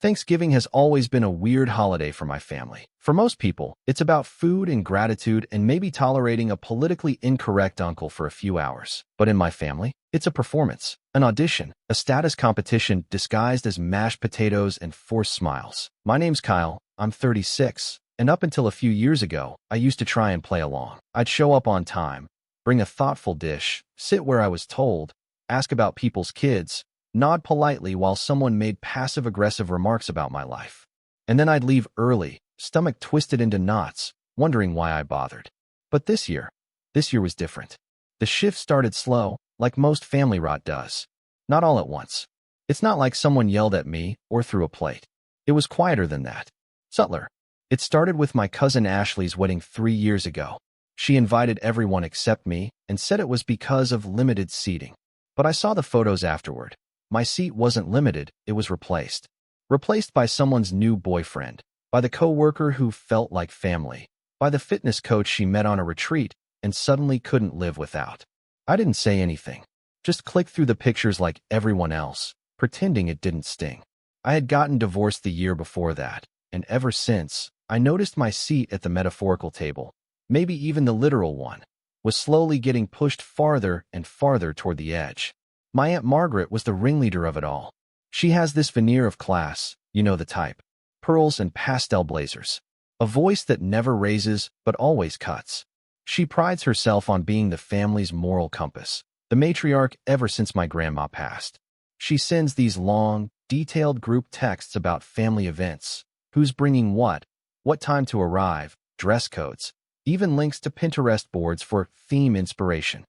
Thanksgiving has always been a weird holiday for my family. For most people, it's about food and gratitude and maybe tolerating a politically incorrect uncle for a few hours. But in my family, it's a performance, an audition, a status competition disguised as mashed potatoes and forced smiles. My name's Kyle, I'm 36, and up until a few years ago, I used to try and play along. I'd show up on time, bring a thoughtful dish, sit where I was told, ask about people's kids, nod politely while someone made passive-aggressive remarks about my life. And then I'd leave early, stomach twisted into knots, wondering why I bothered. But this year was different. The shift started slow, like most family rot does. Not all at once. It's not like someone yelled at me or threw a plate. It was quieter than that. Subtler. It started with my cousin Ashley's wedding 3 years ago. She invited everyone except me and said it was because of limited seating. But I saw the photos afterward. My seat wasn't limited, it was replaced. Replaced by someone's new boyfriend, by the coworker who felt like family, by the fitness coach she met on a retreat and suddenly couldn't live without. I didn't say anything, just clicked through the pictures like everyone else, pretending it didn't sting. I had gotten divorced the year before that, and ever since, I noticed my seat at the metaphorical table, maybe even the literal one, was slowly getting pushed farther and farther toward the edge. My Aunt Margaret was the ringleader of it all. She has this veneer of class, you know the type. Pearls and pastel blazers. A voice that never raises but always cuts. She prides herself on being the family's moral compass, the matriarch ever since my grandma passed. She sends these long, detailed group texts about family events, who's bringing what time to arrive, dress codes, even links to Pinterest boards for theme inspiration.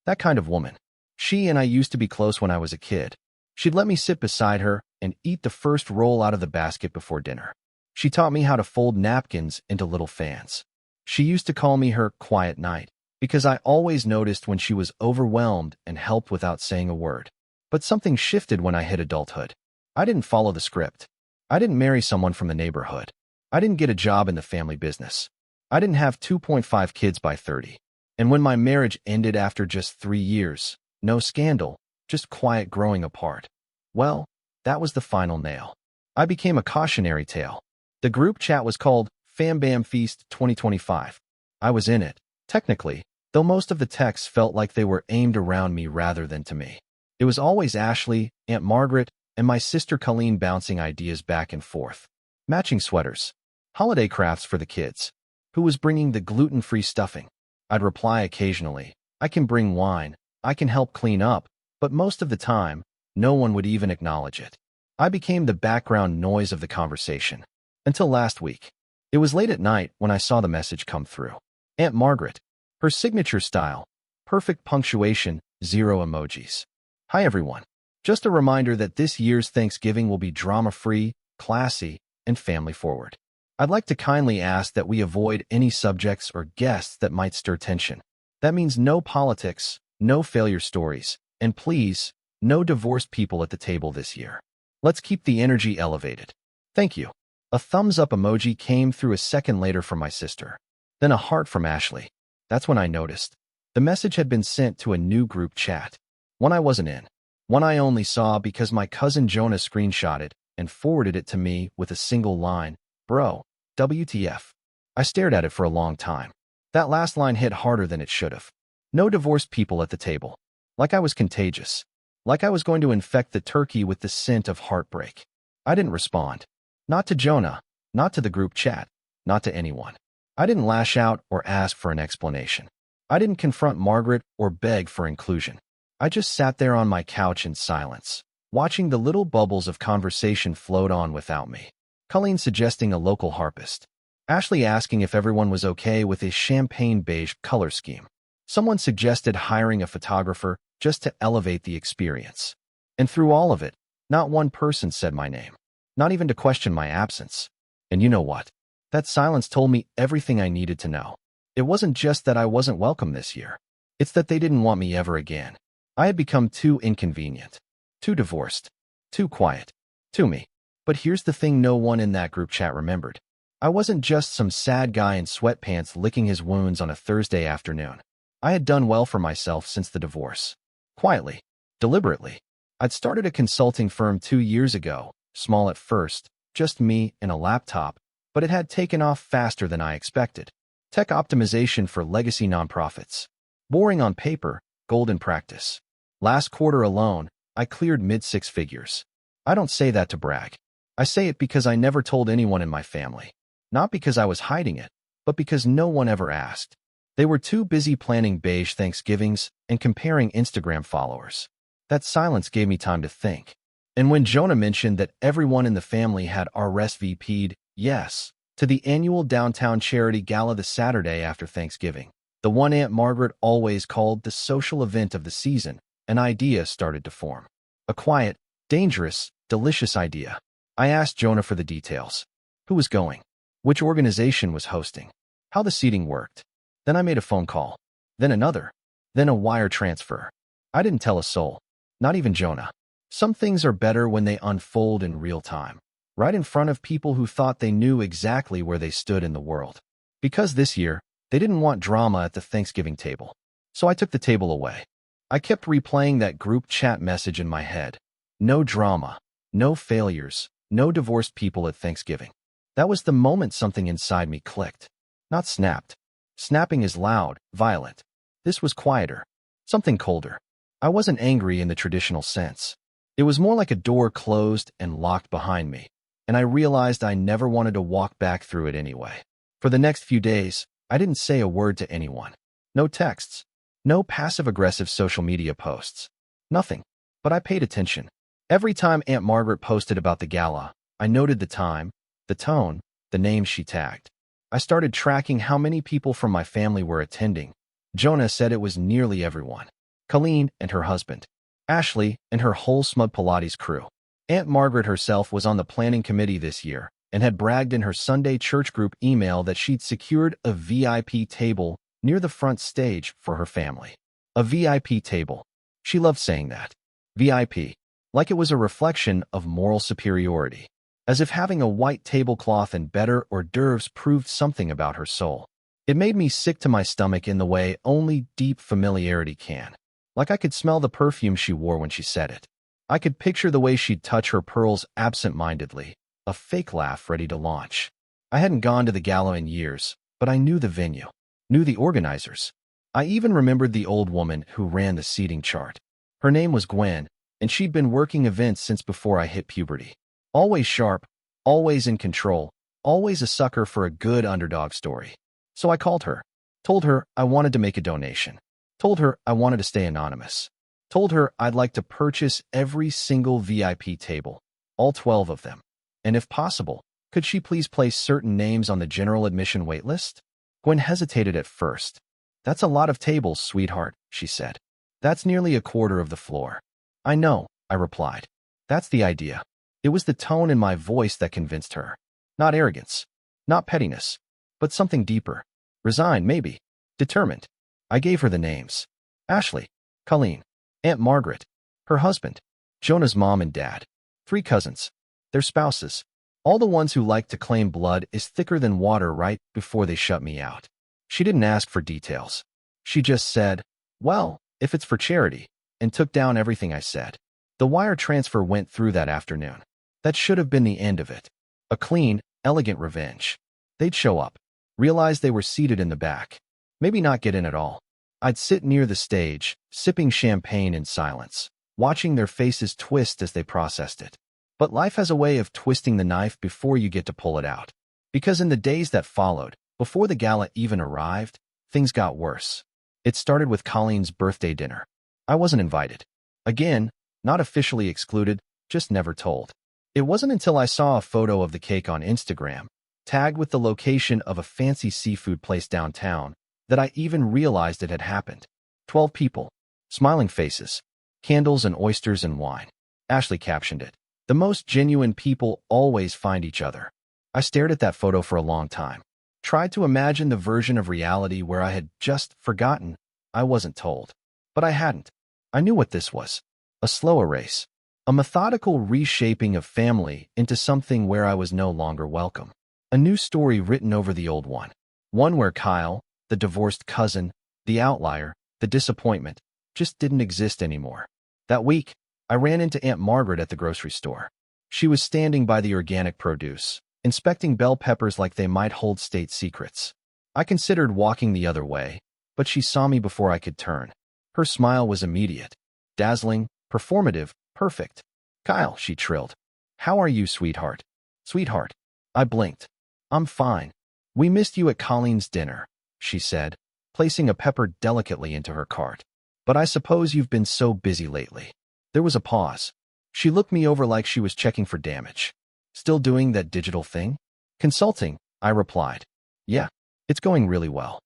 That kind of woman. She and I used to be close when I was a kid. She'd let me sit beside her and eat the first roll out of the basket before dinner. She taught me how to fold napkins into little fans. She used to call me her quiet night because I always noticed when she was overwhelmed and helped without saying a word. But something shifted when I hit adulthood. I didn't follow the script. I didn't marry someone from the neighborhood. I didn't get a job in the family business. I didn't have 2.5 kids by 30. And when my marriage ended after just 3 years, no scandal, just quiet growing apart. Well, that was the final nail. I became a cautionary tale. The group chat was called Fam Bam Feast 2025. I was in it, technically, though most of the texts felt like they were aimed around me rather than to me. It was always Ashley, Aunt Margaret, and my sister Colleen bouncing ideas back and forth. Matching sweaters. Holiday crafts for the kids. Who was bringing the gluten-free stuffing? I'd reply occasionally, I can bring wine, I can help clean up, but most of the time, no one would even acknowledge it. I became the background noise of the conversation. Until last week. It was late at night when I saw the message come through. Aunt Margaret. Her signature style. Perfect punctuation, 0 emojis. Hi everyone. Just a reminder that this year's Thanksgiving will be drama-free, classy, and family-forward. I'd like to kindly ask that we avoid any subjects or guests that might stir tension. That means no politics, no failure stories, and please, no divorced people at the table this year. Let's keep the energy elevated. Thank you. A thumbs-up emoji came through a second later from my sister. Then a heart from Ashley. That's when I noticed. The message had been sent to a new group chat. One I wasn't in. One I only saw because my cousin Jonah screenshot it and forwarded it to me with a single line, "Bro, WTF." I stared at it for a long time. That last line hit harder than it should have. No divorced people at the table. Like I was contagious. Like I was going to infect the turkey with the scent of heartbreak. I didn't respond. Not to Jonah, not to the group chat, not to anyone. I didn't lash out or ask for an explanation. I didn't confront Margaret or beg for inclusion. I just sat there on my couch in silence, watching the little bubbles of conversation float on without me. Colleen suggesting a local harpist. Ashley asking if everyone was okay with a champagne beige color scheme. Someone suggested hiring a photographer just to elevate the experience. And through all of it, not one person said my name. Not even to question my absence. And you know what? That silence told me everything I needed to know. It wasn't just that I wasn't welcome this year. It's that they didn't want me ever again. I had become too inconvenient. Too divorced. Too quiet. Too me. But here's the thing no one in that group chat remembered. I wasn't just some sad guy in sweatpants licking his wounds on a Thursday afternoon. I had done well for myself since the divorce. Quietly. Deliberately. I'd started a consulting firm 2 years ago, small at first, just me and a laptop, but it had taken off faster than I expected. Tech optimization for legacy nonprofits. Boring on paper, gold in practice. Last quarter alone, I cleared mid-six figures. I don't say that to brag. I say it because I never told anyone in my family. Not because I was hiding it, but because no one ever asked. They were too busy planning beige Thanksgivings and comparing Instagram followers. That silence gave me time to think. And when Jonah mentioned that everyone in the family had RSVP'd, yes, to the annual downtown charity gala the Saturday after Thanksgiving, the one Aunt Margaret always called the social event of the season, an idea started to form. A quiet, dangerous, delicious idea. I asked Jonah for the details. Who was going? Which organization was hosting? How the seating worked? Then I made a phone call. Then another. Then a wire transfer. I didn't tell a soul. Not even Jonah. Some things are better when they unfold in real time, right in front of people who thought they knew exactly where they stood in the world. Because this year, they didn't want drama at the Thanksgiving table. So I took the table away. I kept replaying that group chat message in my head. No drama, no failures, no divorced people at Thanksgiving. That was the moment something inside me clicked. Not snapped. Snapping is loud, violent. This was quieter. Something colder. I wasn't angry in the traditional sense. It was more like a door closed and locked behind me, and I realized I never wanted to walk back through it anyway. For the next few days, I didn't say a word to anyone. No texts. No passive-aggressive social media posts. Nothing. But I paid attention. Every time Aunt Margaret posted about the gala, I noted the time, the tone, the names she tagged. I started tracking how many people from my family were attending. Jonah said it was nearly everyone. Colleen and her husband. Ashley and her whole Smug Pilates crew. Aunt Margaret herself was on the planning committee this year and had bragged in her Sunday church group email that she'd secured a VIP table near the front stage for her family. A VIP table. She loved saying that. VIP. Like it was a reflection of moral superiority. As if having a white tablecloth and better hors d'oeuvres proved something about her soul. It made me sick to my stomach in the way only deep familiarity can. Like I could smell the perfume she wore when she said it. I could picture the way she'd touch her pearls absent-mindedly, a fake laugh ready to launch. I hadn't gone to the gala in years, but I knew the venue, knew the organizers. I even remembered the old woman who ran the seating chart. Her name was Gwen, and she'd been working events since before I hit puberty. Always sharp, always in control, always a sucker for a good underdog story. So I called her, told her I wanted to make a donation. Told her I wanted to stay anonymous. Told her I'd like to purchase every single VIP table, all 12 of them. And if possible, could she please place certain names on the general admission waitlist? Gwen hesitated at first. That's a lot of tables, sweetheart, she said. That's nearly a quarter of the floor. I know, I replied. That's the idea. It was the tone in my voice that convinced her. Not arrogance, not pettiness, but something deeper. Resigned, maybe. Determined. I gave her the names. Ashley, Colleen, Aunt Margaret, her husband, Jonah's mom and dad, 3 cousins, their spouses, all the ones who like to claim blood is thicker than water right before they shut me out. She didn't ask for details. She just said, well, if it's for charity, and took down everything I said. The wire transfer went through that afternoon. That should have been the end of it. A clean, elegant revenge. They'd show up, realize they were seated in the back. Maybe not get in at all. I'd sit near the stage, sipping champagne in silence, watching their faces twist as they processed it. But life has a way of twisting the knife before you get to pull it out. Because in the days that followed, before the gala even arrived, things got worse. It started with Colleen's birthday dinner. I wasn't invited. Again, not officially excluded, just never told. It wasn't until I saw a photo of the cake on Instagram, tagged with the location of a fancy seafood place downtown, that I even realized it had happened. 12 people. Smiling faces. Candles and oysters and wine. Ashley captioned it. The most genuine people always find each other. I stared at that photo for a long time. Tried to imagine the version of reality where I had just forgotten. I wasn't told. But I hadn't. I knew what this was. A slow erase. A methodical reshaping of family into something where I was no longer welcome. A new story written over the old one. One where Kyle, the divorced cousin, the outlier, the disappointment, just didn't exist anymore. That week, I ran into Aunt Margaret at the grocery store. She was standing by the organic produce, inspecting bell peppers like they might hold state secrets. I considered walking the other way, but she saw me before I could turn. Her smile was immediate, dazzling, performative, perfect. "Kyle," she trilled. "How are you, sweetheart?" "Sweetheart." I blinked. "I'm fine. We missed you at Colleen's dinner," she said, placing a pepper delicately into her cart. "But I suppose you've been so busy lately." There was a pause. She looked me over like she was checking for damage. "Still doing that digital thing?" "Consulting," I replied. "Yeah, it's going really well."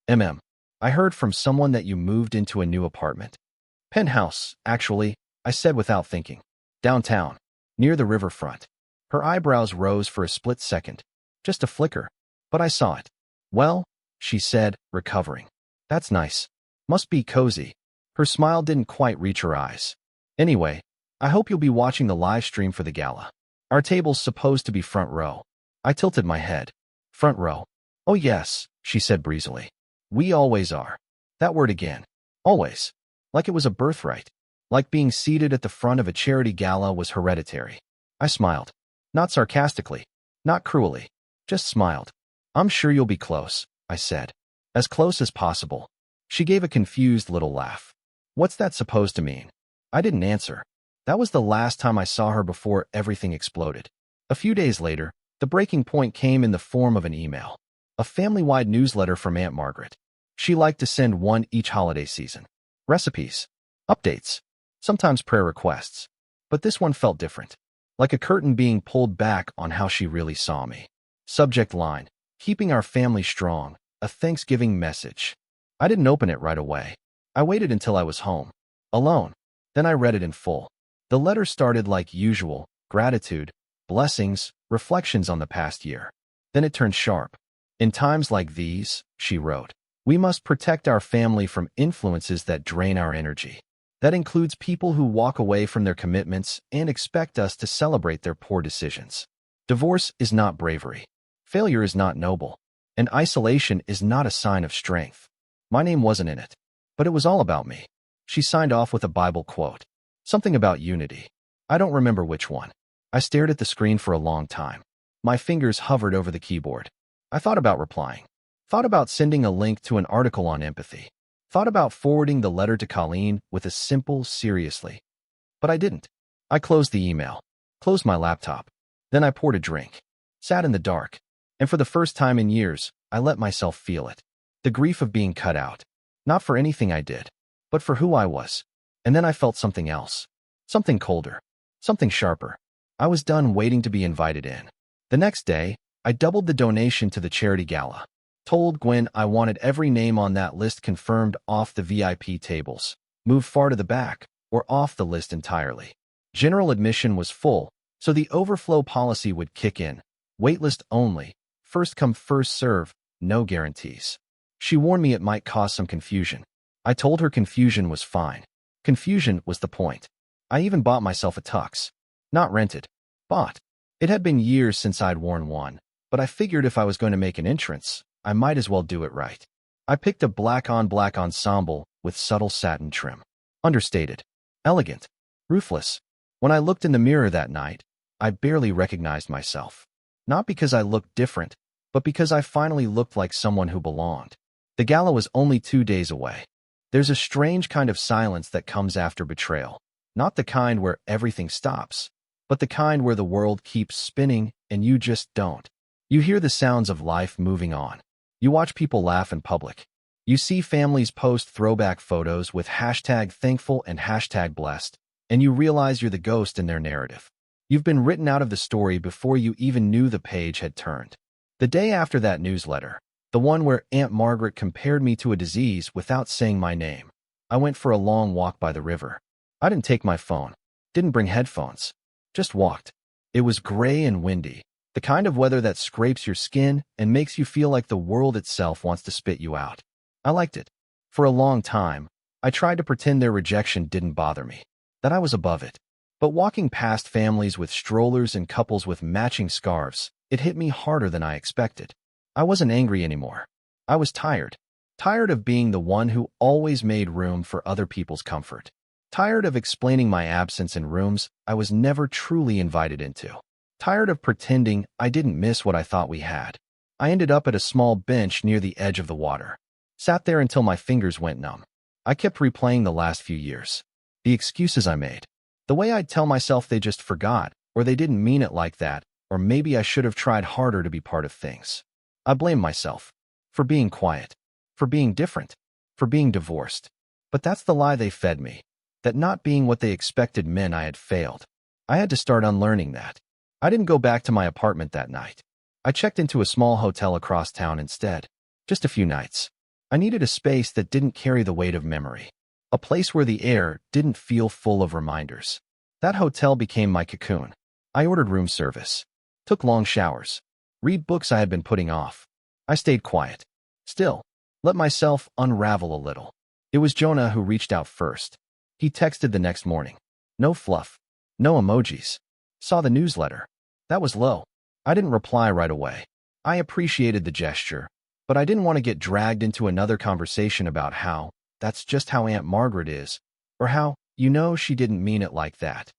I heard from someone that you moved into a new apartment." "Penthouse, actually," I said without thinking. "Downtown, near the riverfront." Her eyebrows rose for a split second. Just a flicker, but I saw it. "Well," she said, recovering. "That's nice. Must be cozy." Her smile didn't quite reach her eyes. "Anyway, I hope you'll be watching the live stream for the gala. Our table's supposed to be front row." I tilted my head. "Front row?" "Oh yes," she said breezily. "We always are." That word again. Always. Like it was a birthright. Like being seated at the front of a charity gala was hereditary. I smiled. Not sarcastically. Not cruelly. Just smiled. "I'm sure you'll be close," I said. "As close as possible." She gave a confused little laugh. "What's that supposed to mean?" I didn't answer. That was the last time I saw her before everything exploded. A few days later, the breaking point came in the form of an email. A family-wide newsletter from Aunt Margaret. She liked to send one each holiday season. Recipes. Updates. Sometimes prayer requests. But this one felt different. Like a curtain being pulled back on how she really saw me. Subject line: "Keeping our family strong, a Thanksgiving message." I didn't open it right away. I waited until I was home. Alone. Then I read it in full. The letter started like usual: gratitude, blessings, reflections on the past year. Then it turned sharp. "In times like these," she wrote, "we must protect our family from influences that drain our energy. That includes people who walk away from their commitments and expect us to celebrate their poor decisions. Divorce is not bravery. Failure is not noble. And isolation is not a sign of strength." My name wasn't in it, but it was all about me. She signed off with a Bible quote. Something about unity. I don't remember which one. I stared at the screen for a long time. My fingers hovered over the keyboard. I thought about replying. Thought about sending a link to an article on empathy. Thought about forwarding the letter to Colleen with a simple "seriously." But I didn't. I closed the email. Closed my laptop. Then I poured a drink. Sat in the dark. And for the first time in years, I let myself feel it. The grief of being cut out. Not for anything I did, but for who I was. And then I felt something else. Something colder. Something sharper. I was done waiting to be invited in. The next day, I doubled the donation to the charity gala. Told Gwen I wanted every name on that list confirmed off the VIP tables, moved far to the back, or off the list entirely. General admission was full, so the overflow policy would kick in. Waitlist only. First come, first serve. No guarantees. She warned me it might cause some confusion. I told her confusion was fine. Confusion was the point. I even bought myself a tux. Not rented. Bought. It had been years since I'd worn one, but I figured if I was going to make an entrance, I might as well do it right. I picked a black-on-black ensemble with subtle satin trim. Understated. Elegant. Ruthless. When I looked in the mirror that night, I barely recognized myself. Not because I looked different, but because I finally looked like someone who belonged. The gala was only 2 days away. There's a strange kind of silence that comes after betrayal. Not the kind where everything stops, but the kind where the world keeps spinning and you just don't. You hear the sounds of life moving on. You watch people laugh in public. You see families post throwback photos with #thankful and #blessed, and you realize you're the ghost in their narrative. You've been written out of the story before you even knew the page had turned. The day after that newsletter, the one where Aunt Margaret compared me to a disease without saying my name, I went for a long walk by the river. I didn't take my phone. Didn't bring headphones. Just walked. It was gray and windy. The kind of weather that scrapes your skin and makes you feel like the world itself wants to spit you out. I liked it. For a long time, I tried to pretend their rejection didn't bother me, that I was above it. But walking past families with strollers and couples with matching scarves, it hit me harder than I expected. I wasn't angry anymore. I was tired. Tired of being the one who always made room for other people's comfort. Tired of explaining my absence in rooms I was never truly invited into. Tired of pretending I didn't miss what I thought we had. I ended up at a small bench near the edge of the water. Sat there until my fingers went numb. I kept replaying the last few years. The excuses I made. The way I'd tell myself they just forgot, or they didn't mean it like that, or maybe I should have tried harder to be part of things. I blamed myself. For being quiet. For being different. For being divorced. But that's the lie they fed me. That not being what they expected meant I had failed. I had to start unlearning that. I didn't go back to my apartment that night. I checked into a small hotel across town instead. Just a few nights. I needed a space that didn't carry the weight of memory. A place where the air didn't feel full of reminders. That hotel became my cocoon. I ordered room service. Took long showers. Read books I had been putting off. I stayed quiet. Still. Let myself unravel a little. It was Jonah who reached out first. He texted the next morning. No fluff. No emojis. Saw the newsletter. That was low. I didn't reply right away. I appreciated the gesture, but I didn't want to get dragged into another conversation about how that's just how Aunt Margaret is, or how, she didn't mean it like that.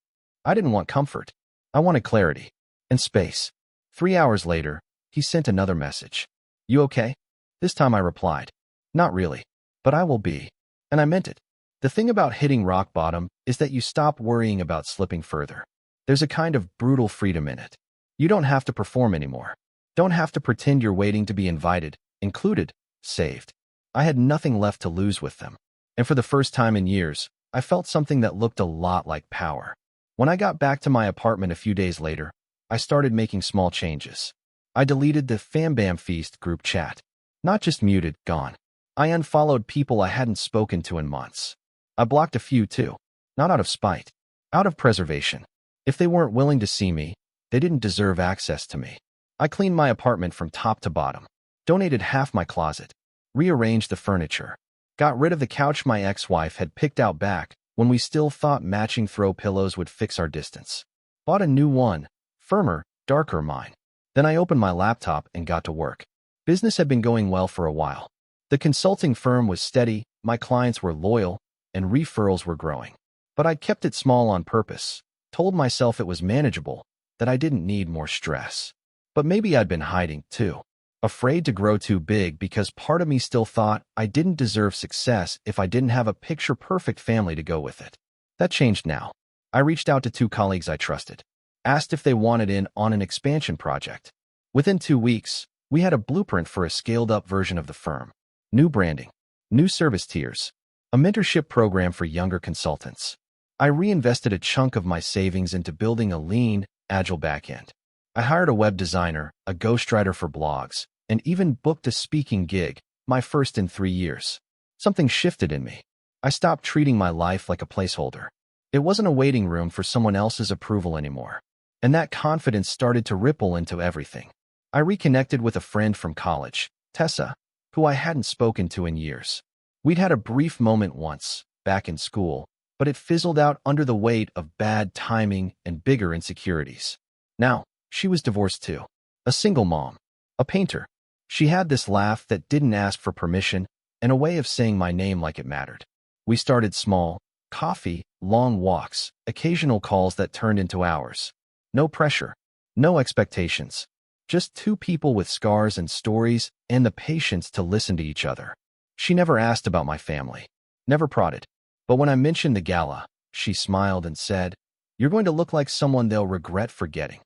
I didn't want comfort. I wanted clarity. And space. 3 hours later, he sent another message. You okay? This time I replied. Not really. But I will be. And I meant it. The thing about hitting rock bottom is that you stop worrying about slipping further. There's a kind of brutal freedom in it. You don't have to perform anymore. Don't have to pretend you're waiting to be invited, included, saved. I had nothing left to lose with them. And for the first time in years, I felt something that looked a lot like power. When I got back to my apartment a few days later, I started making small changes. I deleted the Fam Bam Feast group chat. Not just muted, gone. I unfollowed people I hadn't spoken to in months. I blocked a few too. Not out of spite. Out of preservation. If they weren't willing to see me, they didn't deserve access to me. I cleaned my apartment from top to bottom. Donated half my closet. Rearranged the furniture. Got rid of the couch my ex-wife had picked out back when we still thought matching throw pillows would fix our distance. Bought a new one. Firmer, darker mine. Then I opened my laptop and got to work. Business had been going well for a while. The consulting firm was steady, my clients were loyal, and referrals were growing. But I'd kept it small on purpose. Told myself it was manageable, that I didn't need more stress. But maybe I'd been hiding, too. Afraid to grow too big because part of me still thought I didn't deserve success if I didn't have a picture-perfect family to go with it. That changed now. I reached out to 2 colleagues I trusted. Asked if they wanted in on an expansion project. Within 2 weeks, we had a blueprint for a scaled-up version of the firm. New branding. New service tiers. A mentorship program for younger consultants. I reinvested a chunk of my savings into building a lean, agile backend. I hired a web designer, a ghostwriter for blogs, and even booked a speaking gig, my first in 3 years. Something shifted in me. I stopped treating my life like a placeholder. It wasn't a waiting room for someone else's approval anymore. And that confidence started to ripple into everything. I reconnected with a friend from college, Tessa, who I hadn't spoken to in years. We'd had a brief moment once, back in school, but it fizzled out under the weight of bad timing and bigger insecurities. Now, she was divorced too. A single mom. A painter. She had this laugh that didn't ask for permission and a way of saying my name like it mattered. We started small. Coffee, long walks, occasional calls that turned into hours. No pressure. No expectations. Just 2 people with scars and stories and the patience to listen to each other. She never asked about my family. Never prodded. But when I mentioned the gala, she smiled and said, "You're going to look like someone they'll regret forgetting."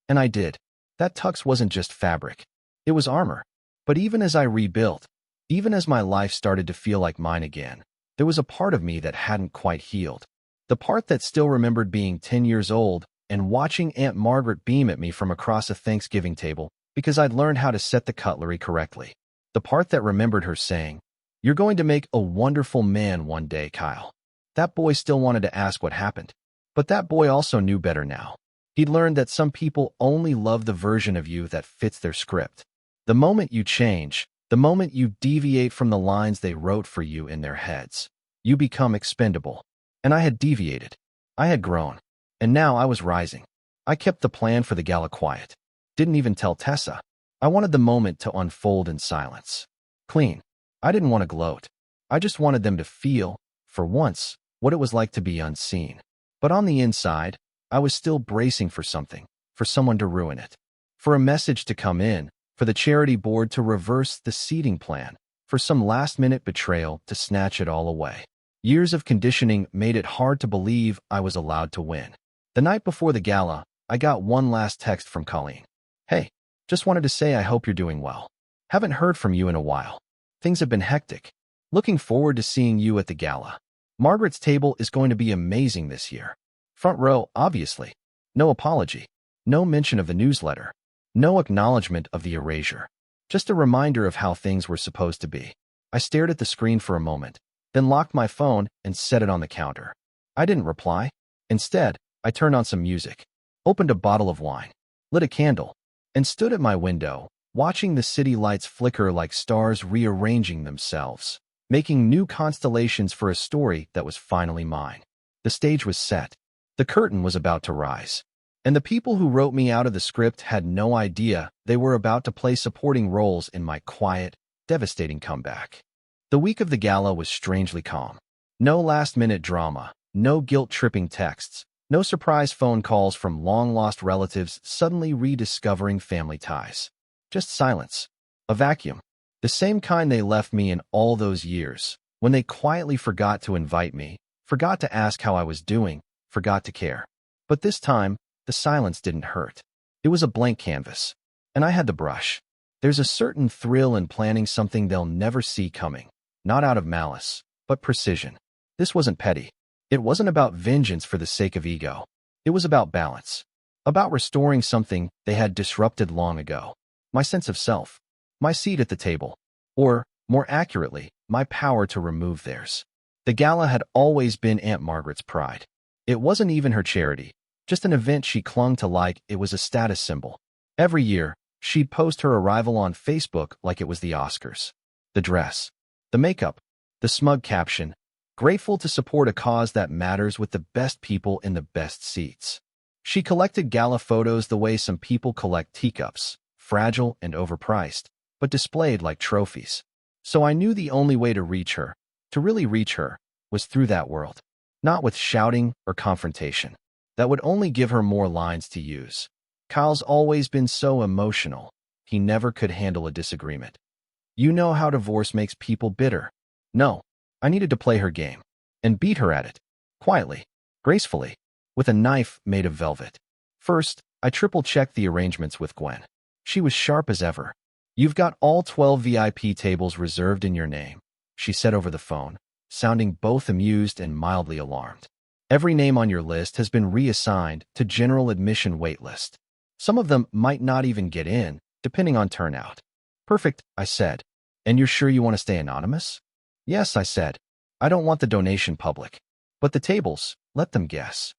And I did. That tux wasn't just fabric. It was armor. But even as I rebuilt, even as my life started to feel like mine again, there was a part of me that hadn't quite healed. The part that still remembered being 10 years old and watching Aunt Margaret beam at me from across a Thanksgiving table because I'd learned how to set the cutlery correctly. The part that remembered her saying, "You're going to make a wonderful man one day, Kyle." That boy still wanted to ask what happened. But that boy also knew better now. He'd learned that some people only love the version of you that fits their script. The moment you change, the moment you deviate from the lines they wrote for you in their heads, you become expendable. And I had deviated. I had grown. And now I was rising. I kept the plan for the gala quiet. Didn't even tell Tessa. I wanted the moment to unfold in silence. Clean. I didn't want to gloat. I just wanted them to feel, for once, what it was like to be unseen. But on the inside, I was still bracing for something, for someone to ruin it, for a message to come in, for the charity board to reverse the seating plan, for some last-minute betrayal to snatch it all away. Years of conditioning made it hard to believe I was allowed to win. The night before the gala, I got one last text from Colleen. "Hey, just wanted to say I hope you're doing well. Haven't heard from you in a while. Things have been hectic. Looking forward to seeing you at the gala. Margaret's table is going to be amazing this year. Front row, obviously. No apology. No mention of the newsletter. No acknowledgement of the erasure. Just a reminder of how things were supposed to be." I stared at the screen for a moment, then locked my phone and set it on the counter. I didn't reply. Instead, I turned on some music, opened a bottle of wine, lit a candle, and stood at my window, watching the city lights flicker like stars rearranging themselves, making new constellations for a story that was finally mine. The stage was set. The curtain was about to rise. And the people who wrote me out of the script had no idea they were about to play supporting roles in my quiet, devastating comeback. The week of the gala was strangely calm. No last-minute drama, no guilt-tripping texts, no surprise phone calls from long-lost relatives suddenly rediscovering family ties. Just silence. A vacuum. The same kind they left me in all those years, when they quietly forgot to invite me, forgot to ask how I was doing, forgot to care. But this time, the silence didn't hurt. It was a blank canvas. And I had the brush. There's a certain thrill in planning something they'll never see coming. Not out of malice, but precision. This wasn't petty. It wasn't about vengeance for the sake of ego. It was about balance. About restoring something they had disrupted long ago. My sense of self. My seat at the table. Or, more accurately, my power to remove theirs. The gala had always been Aunt Margaret's pride. It wasn't even her charity. Just an event she clung to like it was a status symbol. Every year, she'd post her arrival on Facebook like it was the Oscars. The dress. The makeup. The smug caption. Grateful to support a cause that matters with the best people in the best seats. She collected gala photos the way some people collect teacups, fragile and overpriced, but displayed like trophies. So I knew the only way to reach her, to really reach her, was through that world. Not with shouting or confrontation. That would only give her more lines to use. Kyle's always been so emotional. He never could handle a disagreement. You know how divorce makes people bitter. No, I needed to play her game. And beat her at it. Quietly. Gracefully. With a knife made of velvet. First, I triple-checked the arrangements with Gwen. She was sharp as ever. "You've got all 12 VIP tables reserved in your name," she said over the phone, sounding both amused and mildly alarmed. "Every name on your list has been reassigned to general admission waitlist. Some of them might not even get in, depending on turnout." "Perfect," I said. "And you're sure you want to stay anonymous?" "Yes," I said. "I don't want the donation public. But the tables, let them guess."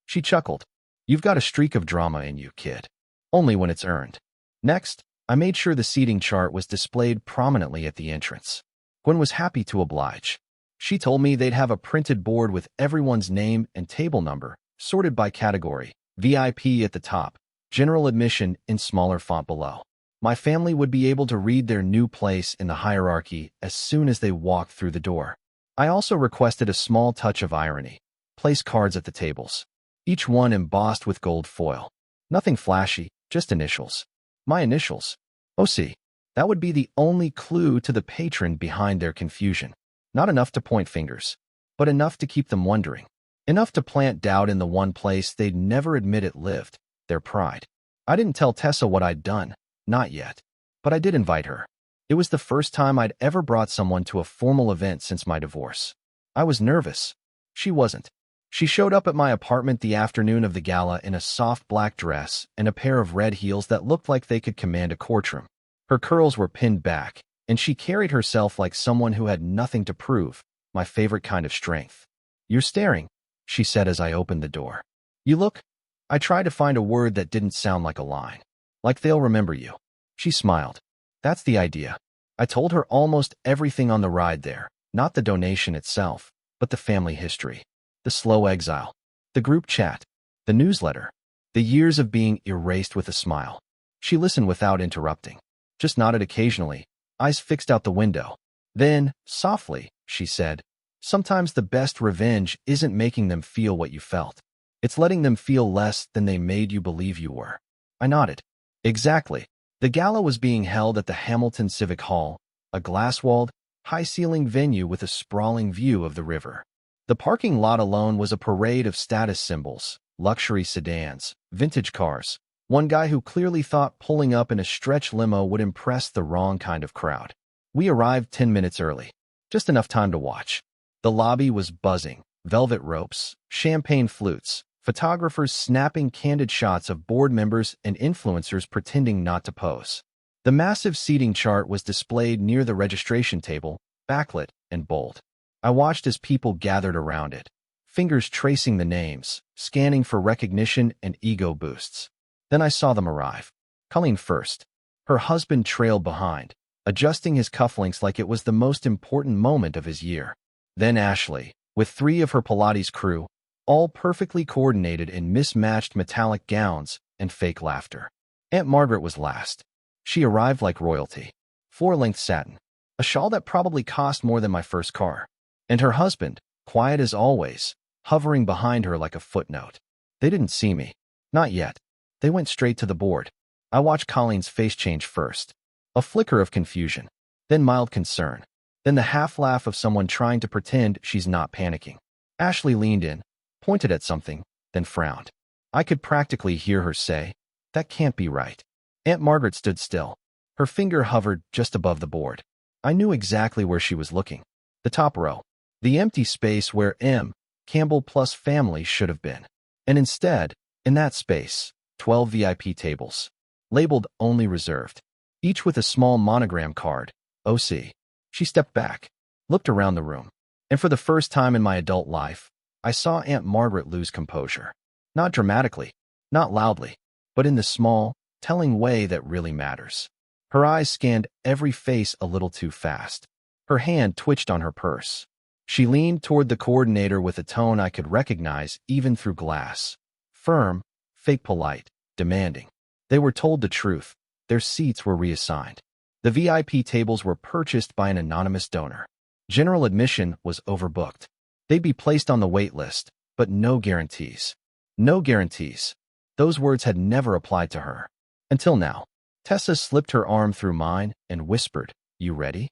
She chuckled. "You've got a streak of drama in you, kid. Only when it's earned." Next, I made sure the seating chart was displayed prominently at the entrance. Gwen was happy to oblige. She told me they'd have a printed board with everyone's name and table number, sorted by category, VIP at the top, general admission in smaller font below. My family would be able to read their new place in the hierarchy as soon as they walked through the door. I also requested a small touch of irony. Place cards at the tables. Each one embossed with gold foil. Nothing flashy, just initials. My initials. OC. That would be the only clue to the patron behind their confusion. Not enough to point fingers, but enough to keep them wondering. Enough to plant doubt in the one place they'd never admit it lived, their pride. I didn't tell Tessa what I'd done, not yet. But I did invite her. It was the first time I'd ever brought someone to a formal event since my divorce. I was nervous. She wasn't. She showed up at my apartment the afternoon of the gala in a soft black dress and a pair of red heels that looked like they could command a courtroom. Her curls were pinned back, and she carried herself like someone who had nothing to prove, my favorite kind of strength. "You're staring," she said as I opened the door. "You look." I tried to find a word that didn't sound like a line. "Like they'll remember you." She smiled. "That's the idea." I told her almost everything on the ride there, not the donation itself, but the family history, the slow exile, the group chat, the newsletter, the years of being erased with a smile. She listened without interrupting, just nodded occasionally, eyes fixed out the window. Then, softly, she said, Sometimes the best revenge isn't making them feel what you felt. It's letting them feel less than they made you believe you were. I nodded. Exactly. The gala was being held at the Hamilton Civic Hall, a glass-walled, high-ceiling venue with a sprawling view of the river. The parking lot alone was a parade of status symbols, luxury sedans, vintage cars. One guy who clearly thought pulling up in a stretch limo would impress the wrong kind of crowd. We arrived 10 minutes early. Just enough time to watch. The lobby was buzzing. Velvet ropes, champagne flutes, photographers snapping candid shots of board members and influencers pretending not to pose. The massive seating chart was displayed near the registration table, backlit and bold. I watched as people gathered around it, fingers tracing the names, scanning for recognition and ego boosts. Then I saw them arrive. Colleen first. Her husband trailed behind, adjusting his cufflinks like it was the most important moment of his year. Then Ashley, with 3 of her Pilates crew, all perfectly coordinated in mismatched metallic gowns and fake laughter. Aunt Margaret was last. She arrived like royalty. Floor-length satin, a shawl that probably cost more than my first car. And her husband, quiet as always, hovering behind her like a footnote. They didn't see me. Not yet. They went straight to the board. I watched Colleen's face change first. A flicker of confusion, then mild concern, then the half-laugh of someone trying to pretend she's not panicking. Ashley leaned in, pointed at something, then frowned. I could practically hear her say, "That can't be right." Aunt Margaret stood still. Her finger hovered just above the board. I knew exactly where she was looking. The top row. The empty space where M. Campbell plus family should have been. And instead, in that space, 12 VIP tables, labeled only reserved, each with a small monogram card, OC. She stepped back, looked around the room, and for the first time in my adult life, I saw Aunt Margaret lose composure. Not dramatically, not loudly, but in the small, telling way that really matters. Her eyes scanned every face a little too fast. Her hand twitched on her purse. She leaned toward the coordinator with a tone I could recognize even through glass. Firm, fake polite, demanding. They were told the truth. Their seats were reassigned. The VIP tables were purchased by an anonymous donor. General admission was overbooked. They'd be placed on the wait list, but no guarantees. No guarantees. Those words had never applied to her. Until now. Tessa slipped her arm through mine and whispered, "You ready?"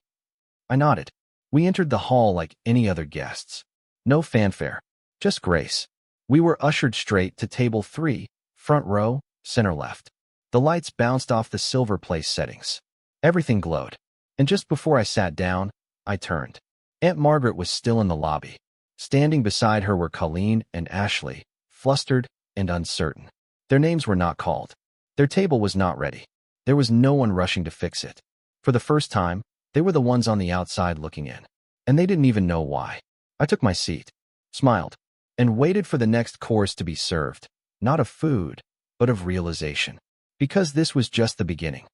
I nodded. We entered the hall like any other guests. No fanfare, just grace. We were ushered straight to table 3, front row, center left. The lights bounced off the silver place settings. Everything glowed. And just before I sat down, I turned. Aunt Margaret was still in the lobby. Standing beside her were Colleen and Ashley, flustered and uncertain. Their names were not called. Their table was not ready. There was no one rushing to fix it. For the first time, they were the ones on the outside looking in. And they didn't even know why. I took my seat, smiled, and waited for the next course to be served, not of food, but of realization. Because this was just the beginning.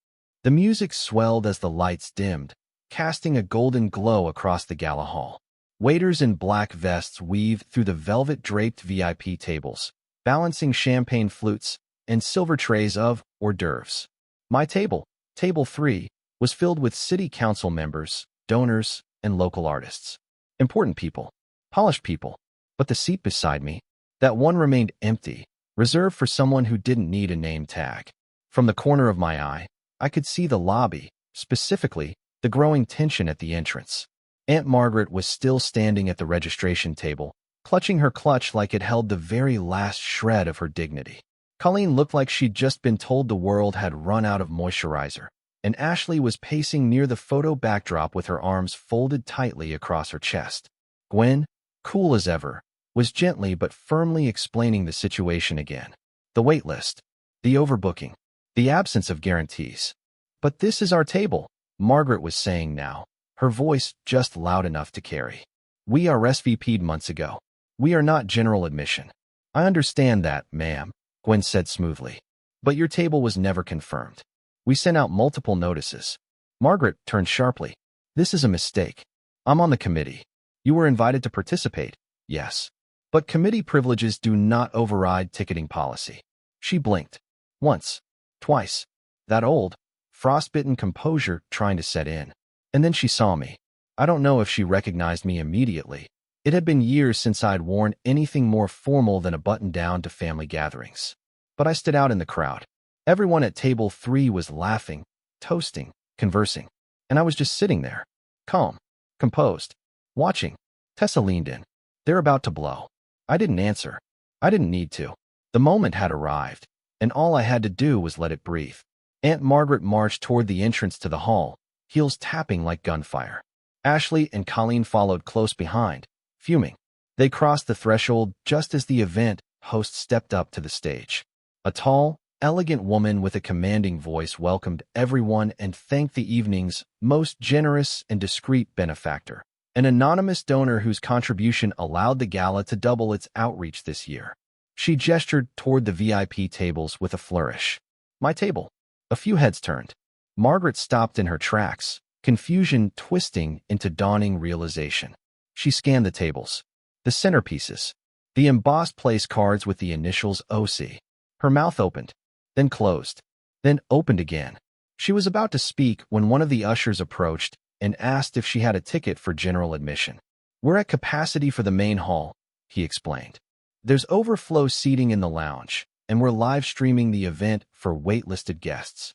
The music swelled as the lights dimmed, casting a golden glow across the gala hall. Waiters in black vests weaved through the velvet-draped VIP tables, balancing champagne flutes and silver trays of hors d'oeuvres. My table, table 3, was filled with city council members, donors, and local artists. Important people, polished people. But the seat beside me, that one remained empty, reserved for someone who didn't need a name tag. From the corner of my eye, I could see the lobby, specifically, the growing tension at the entrance. Aunt Margaret was still standing at the registration table, clutching her clutch like it held the very last shred of her dignity. Colleen looked like she'd just been told the world had run out of moisturizer, and Ashley was pacing near the photo backdrop with her arms folded tightly across her chest. Gwen, cool as ever, was gently but firmly explaining the situation again. The wait list, the overbooking, the absence of guarantees. "But this is our table," Margaret was saying now, her voice just loud enough to carry. "We are SVP'd months ago. We are not general admission." "I understand that, ma'am," Gwen said smoothly. "But your table was never confirmed. We sent out multiple notices." Margaret turned sharply. "This is a mistake. I'm on the committee. You were invited to participate, yes. But committee privileges do not override ticketing policy." She blinked. Once. Twice. That old, frostbitten composure trying to set in. And then she saw me. I don't know if she recognized me immediately, It had been years since I'd worn anything more formal than a button-down to family gatherings. But I stood out in the crowd. Everyone at table 3 was laughing, toasting, conversing, and I was just sitting there, calm, composed, watching. Tessa leaned in. They're about to blow. I didn't answer. I didn't need to. The moment had arrived, and all I had to do was let it breathe. Aunt Margaret marched toward the entrance to the hall, heels tapping like gunfire. Ashley and Colleen followed close behind, fuming. They crossed the threshold just as the event host stepped up to the stage. A tall, elegant woman with a commanding voice welcomed everyone and thanked the evening's most generous and discreet benefactor, an anonymous donor whose contribution allowed the gala to double its outreach this year. She gestured toward the VIP tables with a flourish. My table. A few heads turned. Margaret stopped in her tracks, confusion twisting into dawning realization. She scanned the tables, the centerpieces, the embossed place cards with the initials OC. Her mouth opened, then closed, then opened again. She was about to speak when one of the ushers approached and asked if she had a ticket for general admission. We're at capacity for the main hall, he explained. There's overflow seating in the lounge, and we're live streaming the event for waitlisted guests.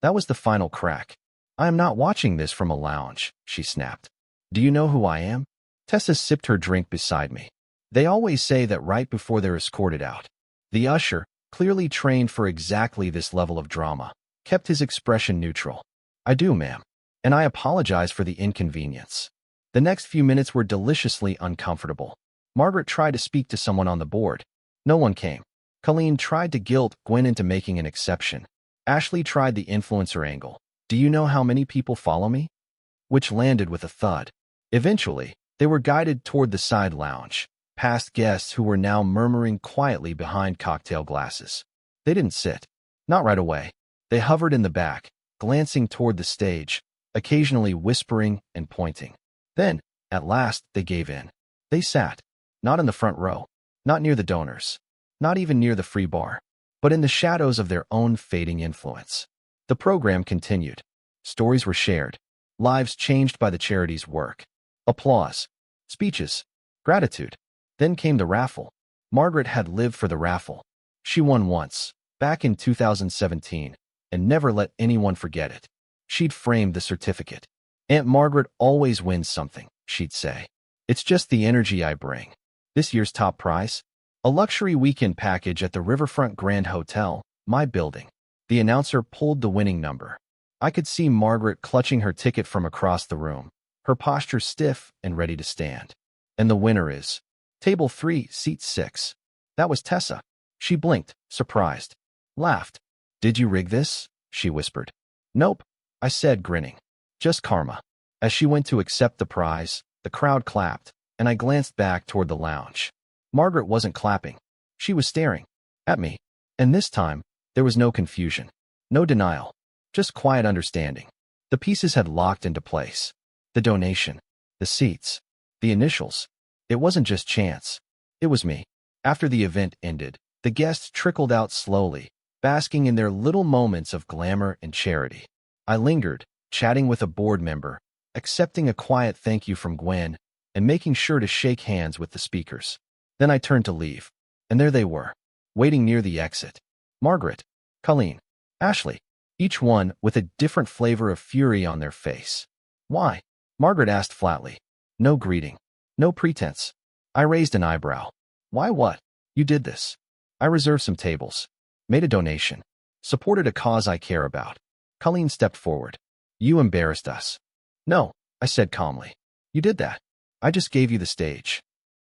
That was the final crack. I am not watching this from a lounge, she snapped. Do you know who I am? Tessa sipped her drink beside me. They always say that right before they're escorted out. The usher, clearly trained for exactly this level of drama, kept his expression neutral. I do, ma'am. And I apologize for the inconvenience. The next few minutes were deliciously uncomfortable. Margaret tried to speak to someone on the board. No one came. Colleen tried to guilt Gwen into making an exception. Ashley tried the influencer angle. Do you know how many people follow me? Which landed with a thud. Eventually, they were guided toward the side lounge, past guests who were now murmuring quietly behind cocktail glasses. They didn't sit. Not right away. They hovered in the back, glancing toward the stage, occasionally whispering and pointing. Then, at last, they gave in. They sat. Not in the front row. Not near the donors. Not even near the free bar. But in the shadows of their own fading influence. The program continued. Stories were shared. Lives changed by the charity's work. Applause. Speeches. Gratitude. Then came the raffle. Margaret had lived for the raffle. She won once, back in 2017, and never let anyone forget it. She'd framed the certificate. Aunt Margaret always wins something, she'd say. It's just the energy I bring. This year's top prize? A luxury weekend package at the Riverfront Grand Hotel, my building. The announcer pulled the winning number. I could see Margaret clutching her ticket from across the room, her posture stiff and ready to stand. And the winner is Table 3, Seat 6. That was Tessa. She blinked, surprised. Laughed. Did you rig this? She whispered. Nope, I said, grinning. Just karma. As she went to accept the prize, the crowd clapped, and I glanced back toward the lounge. Margaret wasn't clapping. She was staring at me. And this time, there was no confusion, no denial, just quiet understanding. The pieces had locked into place. The donation, the seats, the initials. It wasn't just chance. It was me. After the event ended, the guests trickled out slowly, basking in their little moments of glamour and charity. I lingered, chatting with a board member, accepting a quiet thank you from Gwen, and making sure to shake hands with the speakers. Then I turned to leave, and there they were, waiting near the exit. Margaret, Colleen, Ashley, each one with a different flavor of fury on their face. Why? Margaret asked flatly. No greeting. No pretense. I raised an eyebrow. Why what? You did this. I reserved some tables. Made a donation. Supported a cause I care about. Colleen stepped forward. You embarrassed us. No, I said calmly. You did that. I just gave you the stage.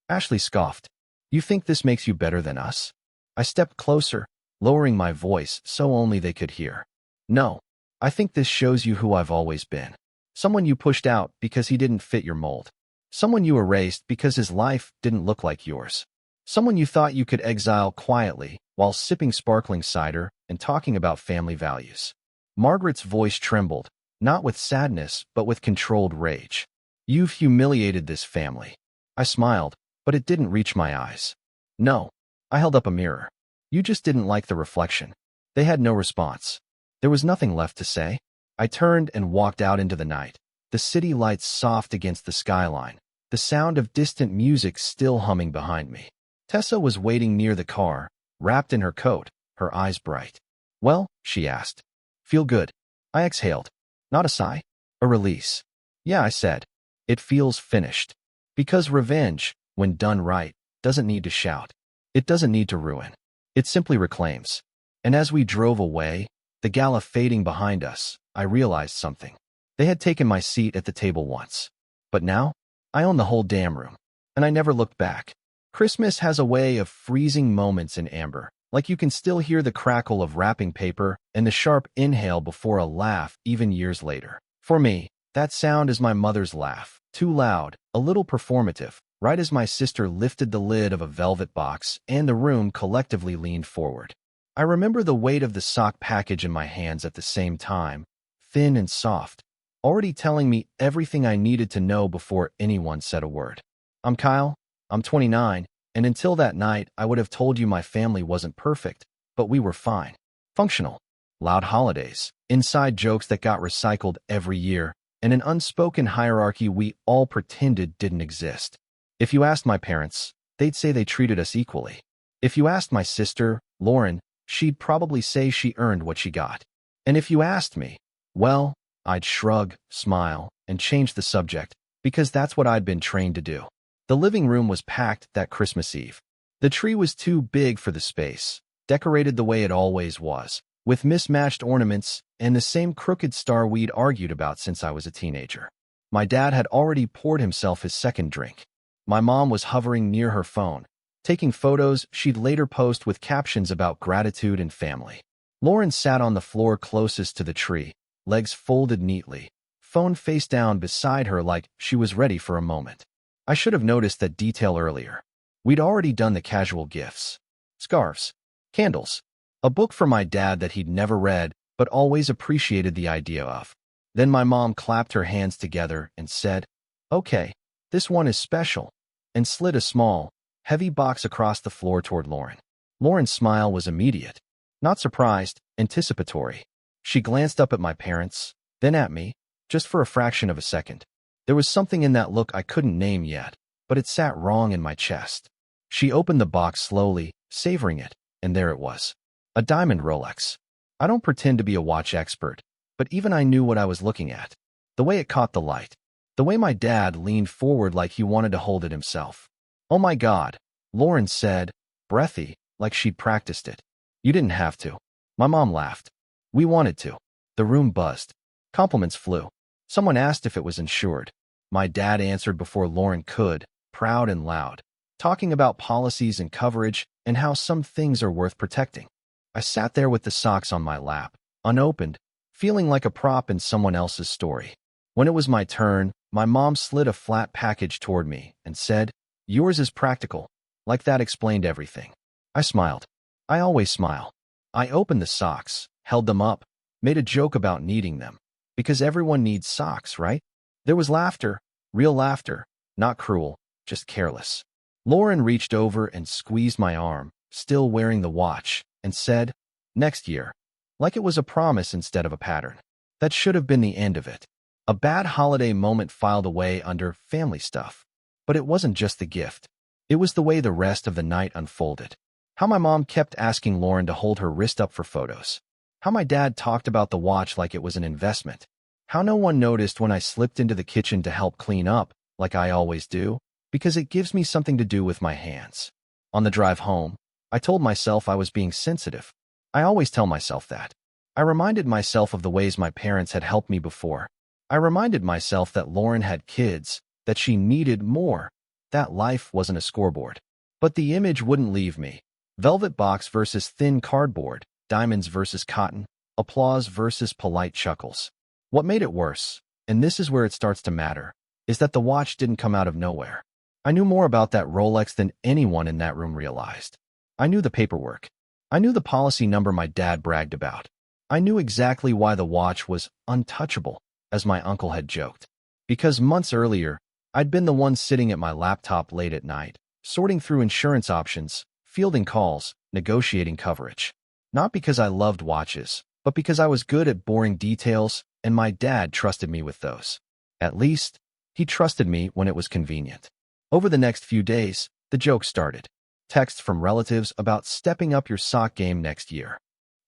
Ashley scoffed. You think this makes you better than us? I stepped closer, lowering my voice so only they could hear. No, I think this shows you who I've always been. Someone you pushed out because he didn't fit your mold. Someone you erased because his life didn't look like yours. Someone you thought you could exile quietly while sipping sparkling cider and talking about family values. Margaret's voice trembled, not with sadness but with controlled rage. You've humiliated this family. I smiled, but it didn't reach my eyes. No. I held up a mirror. You just didn't like the reflection. They had no response. There was nothing left to say. I turned and walked out into the night. The city lights soft against the skyline. The the sound of distant music still humming behind me. Tessa was waiting near the car, wrapped in her coat, her eyes bright. "Well?" she asked. "Feel good?" I exhaled. Not a sigh, a release. "Yeah," I said. "It feels finished." Because revenge, when done right, doesn't need to shout. It doesn't need to ruin. It simply reclaims. And as we drove away, the gala fading behind us, I realized something. They had taken my seat at the table once. But now, I own the whole damn room. And I never looked back. Christmas has a way of freezing moments in amber, like you can still hear the crackle of wrapping paper and the sharp inhale before a laugh even years later. For me, that sound is my mother's laugh, too loud, a little performative, right as my sister lifted the lid of a velvet box and the room collectively leaned forward. I remember the weight of the sock package in my hands at the same time, thin and soft, already telling me everything I needed to know before anyone said a word. "I'm Kyle. I'm 29, and until that night, I would have told you my family wasn't perfect, but we were fine. Functional. Loud holidays, inside jokes that got recycled every year, and an unspoken hierarchy we all pretended didn't exist. If you asked my parents, they'd say they treated us equally. If you asked my sister, Lauren, she'd probably say she earned what she got. And if you asked me, well, I'd shrug, smile, and change the subject, because that's what I'd been trained to do." The living room was packed that Christmas Eve. The tree was too big for the space, decorated the way it always was, with mismatched ornaments and the same crooked star we'd argued about since I was a teenager. My dad had already poured himself his second drink. My mom was hovering near her phone, taking photos she'd later post with captions about gratitude and family. Lauren sat on the floor closest to the tree, legs folded neatly, phone face down beside her like she was ready for a moment. I should have noticed that detail earlier. We'd already done the casual gifts. Scarves, candles, a book for my dad that he'd never read but always appreciated the idea of. Then my mom clapped her hands together and said, "Okay, this one is special," and slid a small, heavy box across the floor toward Lauren. Lauren's smile was immediate. Not surprised, anticipatory. She glanced up at my parents, then at me, just for a fraction of a second. There was something in that look I couldn't name yet, but it sat wrong in my chest. She opened the box slowly, savoring it, and there it was. A diamond Rolex. I don't pretend to be a watch expert, but even I knew what I was looking at. The way it caught the light. The way my dad leaned forward like he wanted to hold it himself. "Oh my God," Lauren said, breathy, like she'd practiced it. "You didn't have to." My mom laughed. "We wanted to." The room buzzed. Compliments flew. Someone asked if it was insured. My dad answered before Lauren could, proud and loud, talking about policies and coverage and how some things are worth protecting. I sat there with the socks on my lap, unopened, feeling like a prop in someone else's story. When it was my turn, my mom slid a flat package toward me and said, "Yours is practical." Like that explained everything. I smiled. I always smile. I opened the socks, held them up, made a joke about needing them. Because everyone needs socks, right? There was laughter, real laughter, not cruel, just careless. Lauren reached over and squeezed my arm, still wearing the watch, and said, "Next year," like it was a promise instead of a pattern. That should have been the end of it. A bad holiday moment filed away under family stuff. But it wasn't just the gift. It was the way the rest of the night unfolded. How my mom kept asking Lauren to hold her wrist up for photos. How my dad talked about the watch like it was an investment. How no one noticed when I slipped into the kitchen to help clean up, like I always do, because it gives me something to do with my hands. On the drive home, I told myself I was being sensitive. I always tell myself that. I reminded myself of the ways my parents had helped me before. I reminded myself that Lauren had kids, that she needed more, that life wasn't a scoreboard. But the image wouldn't leave me. Velvet box versus thin cardboard. Diamonds versus cotton, applause versus polite chuckles. What made it worse, and this is where it starts to matter, is that the watch didn't come out of nowhere. I knew more about that Rolex than anyone in that room realized. I knew the paperwork. I knew the policy number my dad bragged about. I knew exactly why the watch was untouchable, as my uncle had joked. Because months earlier, I'd been the one sitting at my laptop late at night, sorting through insurance options, fielding calls, negotiating coverage. Not because I loved watches, but because I was good at boring details, and my dad trusted me with those. At least, He trusted me when it was convenient. Over the next few days, the joke started. Texts from relatives about stepping up your sock game next year.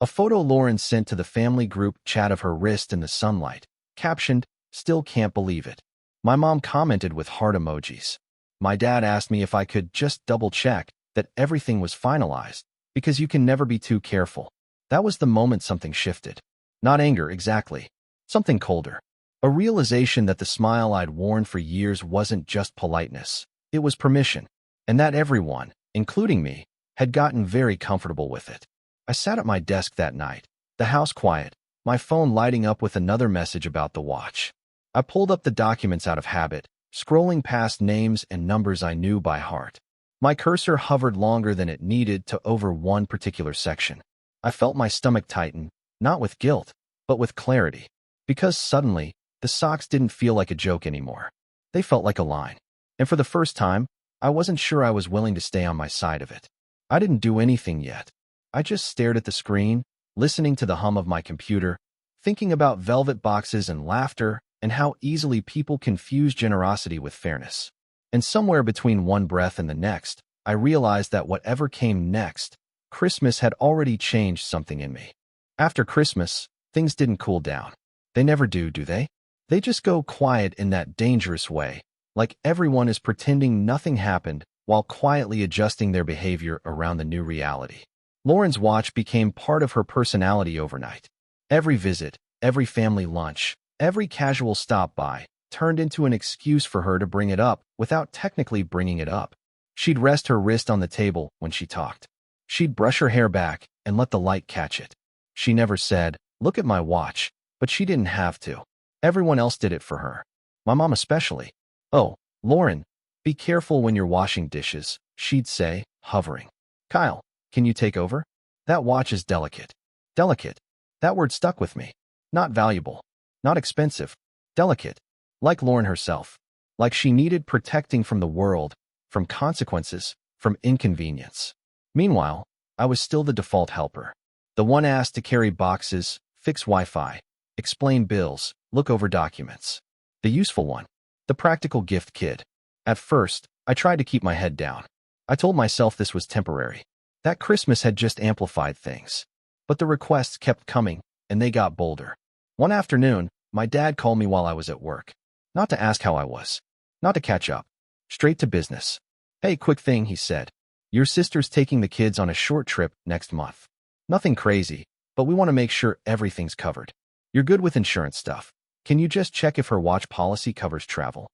A photo Lauren sent to the family group chat of her wrist in the sunlight, captioned, "Still can't believe it." My mom commented with heart emojis. My dad asked me if I could just double-check that everything was finalized, because you can never be too careful. That was the moment something shifted. Not anger, exactly. Something colder. A realization that the smile I'd worn for years wasn't just politeness. It was permission. And that everyone, including me, had gotten very comfortable with it. I sat at my desk that night, the house quiet, my phone lighting up with another message about the watch. I pulled up the documents out of habit, scrolling past names and numbers I knew by heart. My cursor hovered longer than it needed to over one particular section. I felt my stomach tighten, not with guilt, but with clarity. Because suddenly, the socks didn't feel like a joke anymore. They felt like a line. And for the first time, I wasn't sure I was willing to stay on my side of it. I didn't do anything yet. I just stared at the screen, listening to the hum of my computer, thinking about velvet boxes and laughter, and how easily people confuse generosity with fairness. And somewhere between one breath and the next, I realized that whatever came next, Christmas had already changed something in me. After Christmas, things didn't cool down. They never do they? They just go quiet in that dangerous way, like everyone is pretending nothing happened while quietly adjusting their behavior around the new reality. Lauren's watch became part of her personality overnight. Every visit, every family lunch, every casual stop by turned into an excuse for her to bring it up without technically bringing it up. She'd rest her wrist on the table when she talked. She'd brush her hair back and let the light catch it. She never said, "Look at my watch," but she didn't have to. Everyone else did it for her. My mom especially. "Oh, Lauren, be careful when you're washing dishes," she'd say, hovering. "Kyle, can you take over? That watch is delicate." Delicate. That word stuck with me. Not valuable. Not expensive. Delicate. Like Lauren herself. Like she needed protecting from the world, from consequences, from inconvenience. Meanwhile, I was still the default helper. The one asked to carry boxes, fix Wi-Fi, explain bills, look over documents. The useful one. The practical gift kid. At first, I tried to keep my head down. I told myself this was temporary. That Christmas had just amplified things. But the requests kept coming, and they got bolder. One afternoon, my dad called me while I was at work. Not to ask how I was. Not to catch up. Straight to business. "Hey, quick thing," he said. "Your sister's taking the kids on a short trip next month. Nothing crazy, but we want to make sure everything's covered. You're good with insurance stuff. Can you just check if her watch policy covers travel?"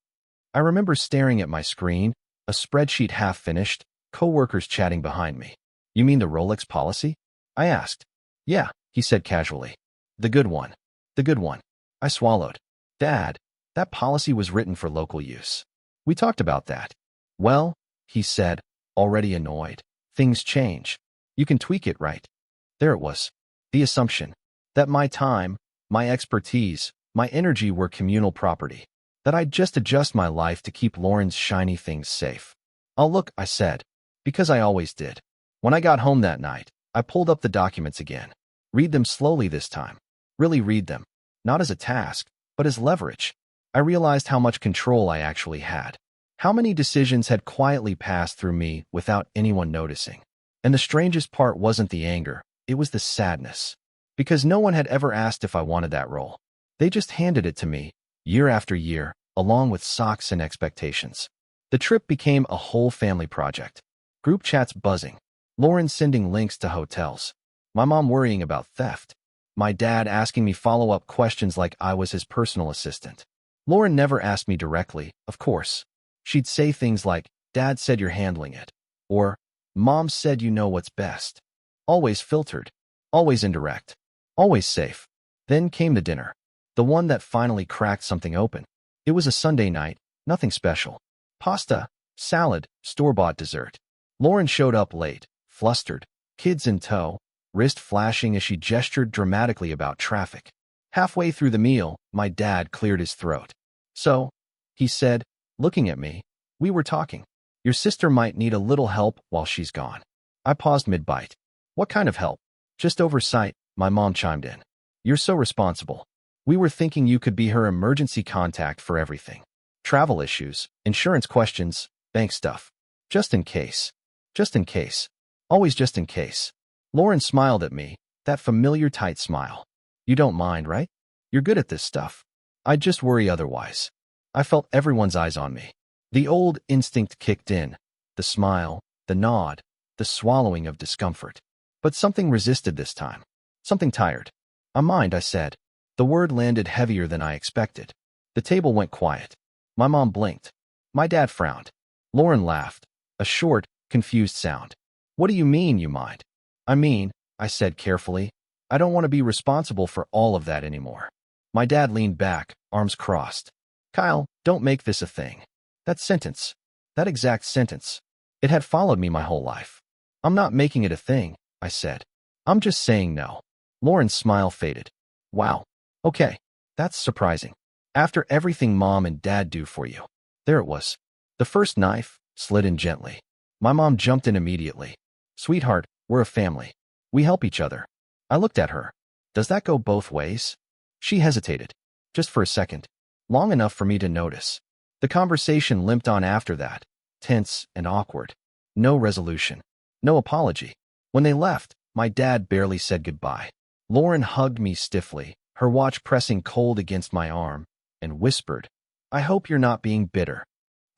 I remember staring at my screen, a spreadsheet half finished, coworkers chatting behind me. "You mean the Rolex policy?" I asked. "Yeah," he said casually. "The good one. The good one." I swallowed. "Dad, that policy was written for local use. We talked about that." "Well," he said, already annoyed, "things change. You can tweak it, right?" There it was. The assumption that my time, my expertise, my energy were communal property. That I'd just adjust my life to keep Lauren's shiny things safe. "I'll look," I said, because I always did. When I got home that night, I pulled up the documents again. Read them slowly this time. Really read them. Not as a task, but as leverage. I realized how much control I actually had. How many decisions had quietly passed through me without anyone noticing. And the strangest part wasn't the anger, it was the sadness. Because no one had ever asked if I wanted that role. They just handed it to me, year after year, along with socks and expectations. The trip became a whole family project. Group chats buzzing. Lauren sending links to hotels. My mom worrying about theft. My dad asking me follow-up questions like I was his personal assistant. Lauren never asked me directly, of course. She'd say things like, "Dad said you're handling it," or "Mom said you know what's best." Always filtered. Always indirect. Always safe. Then came the dinner. The one that finally cracked something open. It was a Sunday night, nothing special. Pasta, salad, store-bought dessert. Lauren showed up late, flustered, kids in tow, wrist flashing as she gestured dramatically about traffic. Halfway through the meal, my dad cleared his throat. "So," he said, looking at me, "we were talking. Your sister might need a little help while she's gone." I paused mid-bite. "What kind of help?" "Just oversight," my mom chimed in. "You're so responsible. We were thinking you could be her emergency contact for everything." Travel issues, insurance questions, bank stuff. Just in case. Just in case. Always just in case. Lauren smiled at me, that familiar tight smile. You don't mind, right? You're good at this stuff. I'd just worry otherwise. I felt everyone's eyes on me. The old instinct kicked in. The smile, the nod, the swallowing of discomfort. But something resisted this time. Something tired. I mind, I said. The word landed heavier than I expected. The table went quiet. My mom blinked. My dad frowned. Lauren laughed. A short, confused sound. What do you mean, you mind? I mean, I said carefully, I don't want to be responsible for all of that anymore. My dad leaned back, arms crossed. Kyle, don't make this a thing. That sentence. That exact sentence. It had followed me my whole life. I'm not making it a thing, I said. I'm just saying no. Lauren's smile faded. Wow. Okay. That's surprising. After everything mom and dad do for you. There it was. The first knife slid in gently. My mom jumped in immediately. Sweetheart, we're a family. We help each other. I looked at her. Does that go both ways? She hesitated. Just for a second. Long enough for me to notice. The conversation limped on after that. Tense and awkward. No resolution. No apology. When they left, my dad barely said goodbye. Lauren hugged me stiffly, her watch pressing cold against my arm, and whispered, I hope you're not being bitter.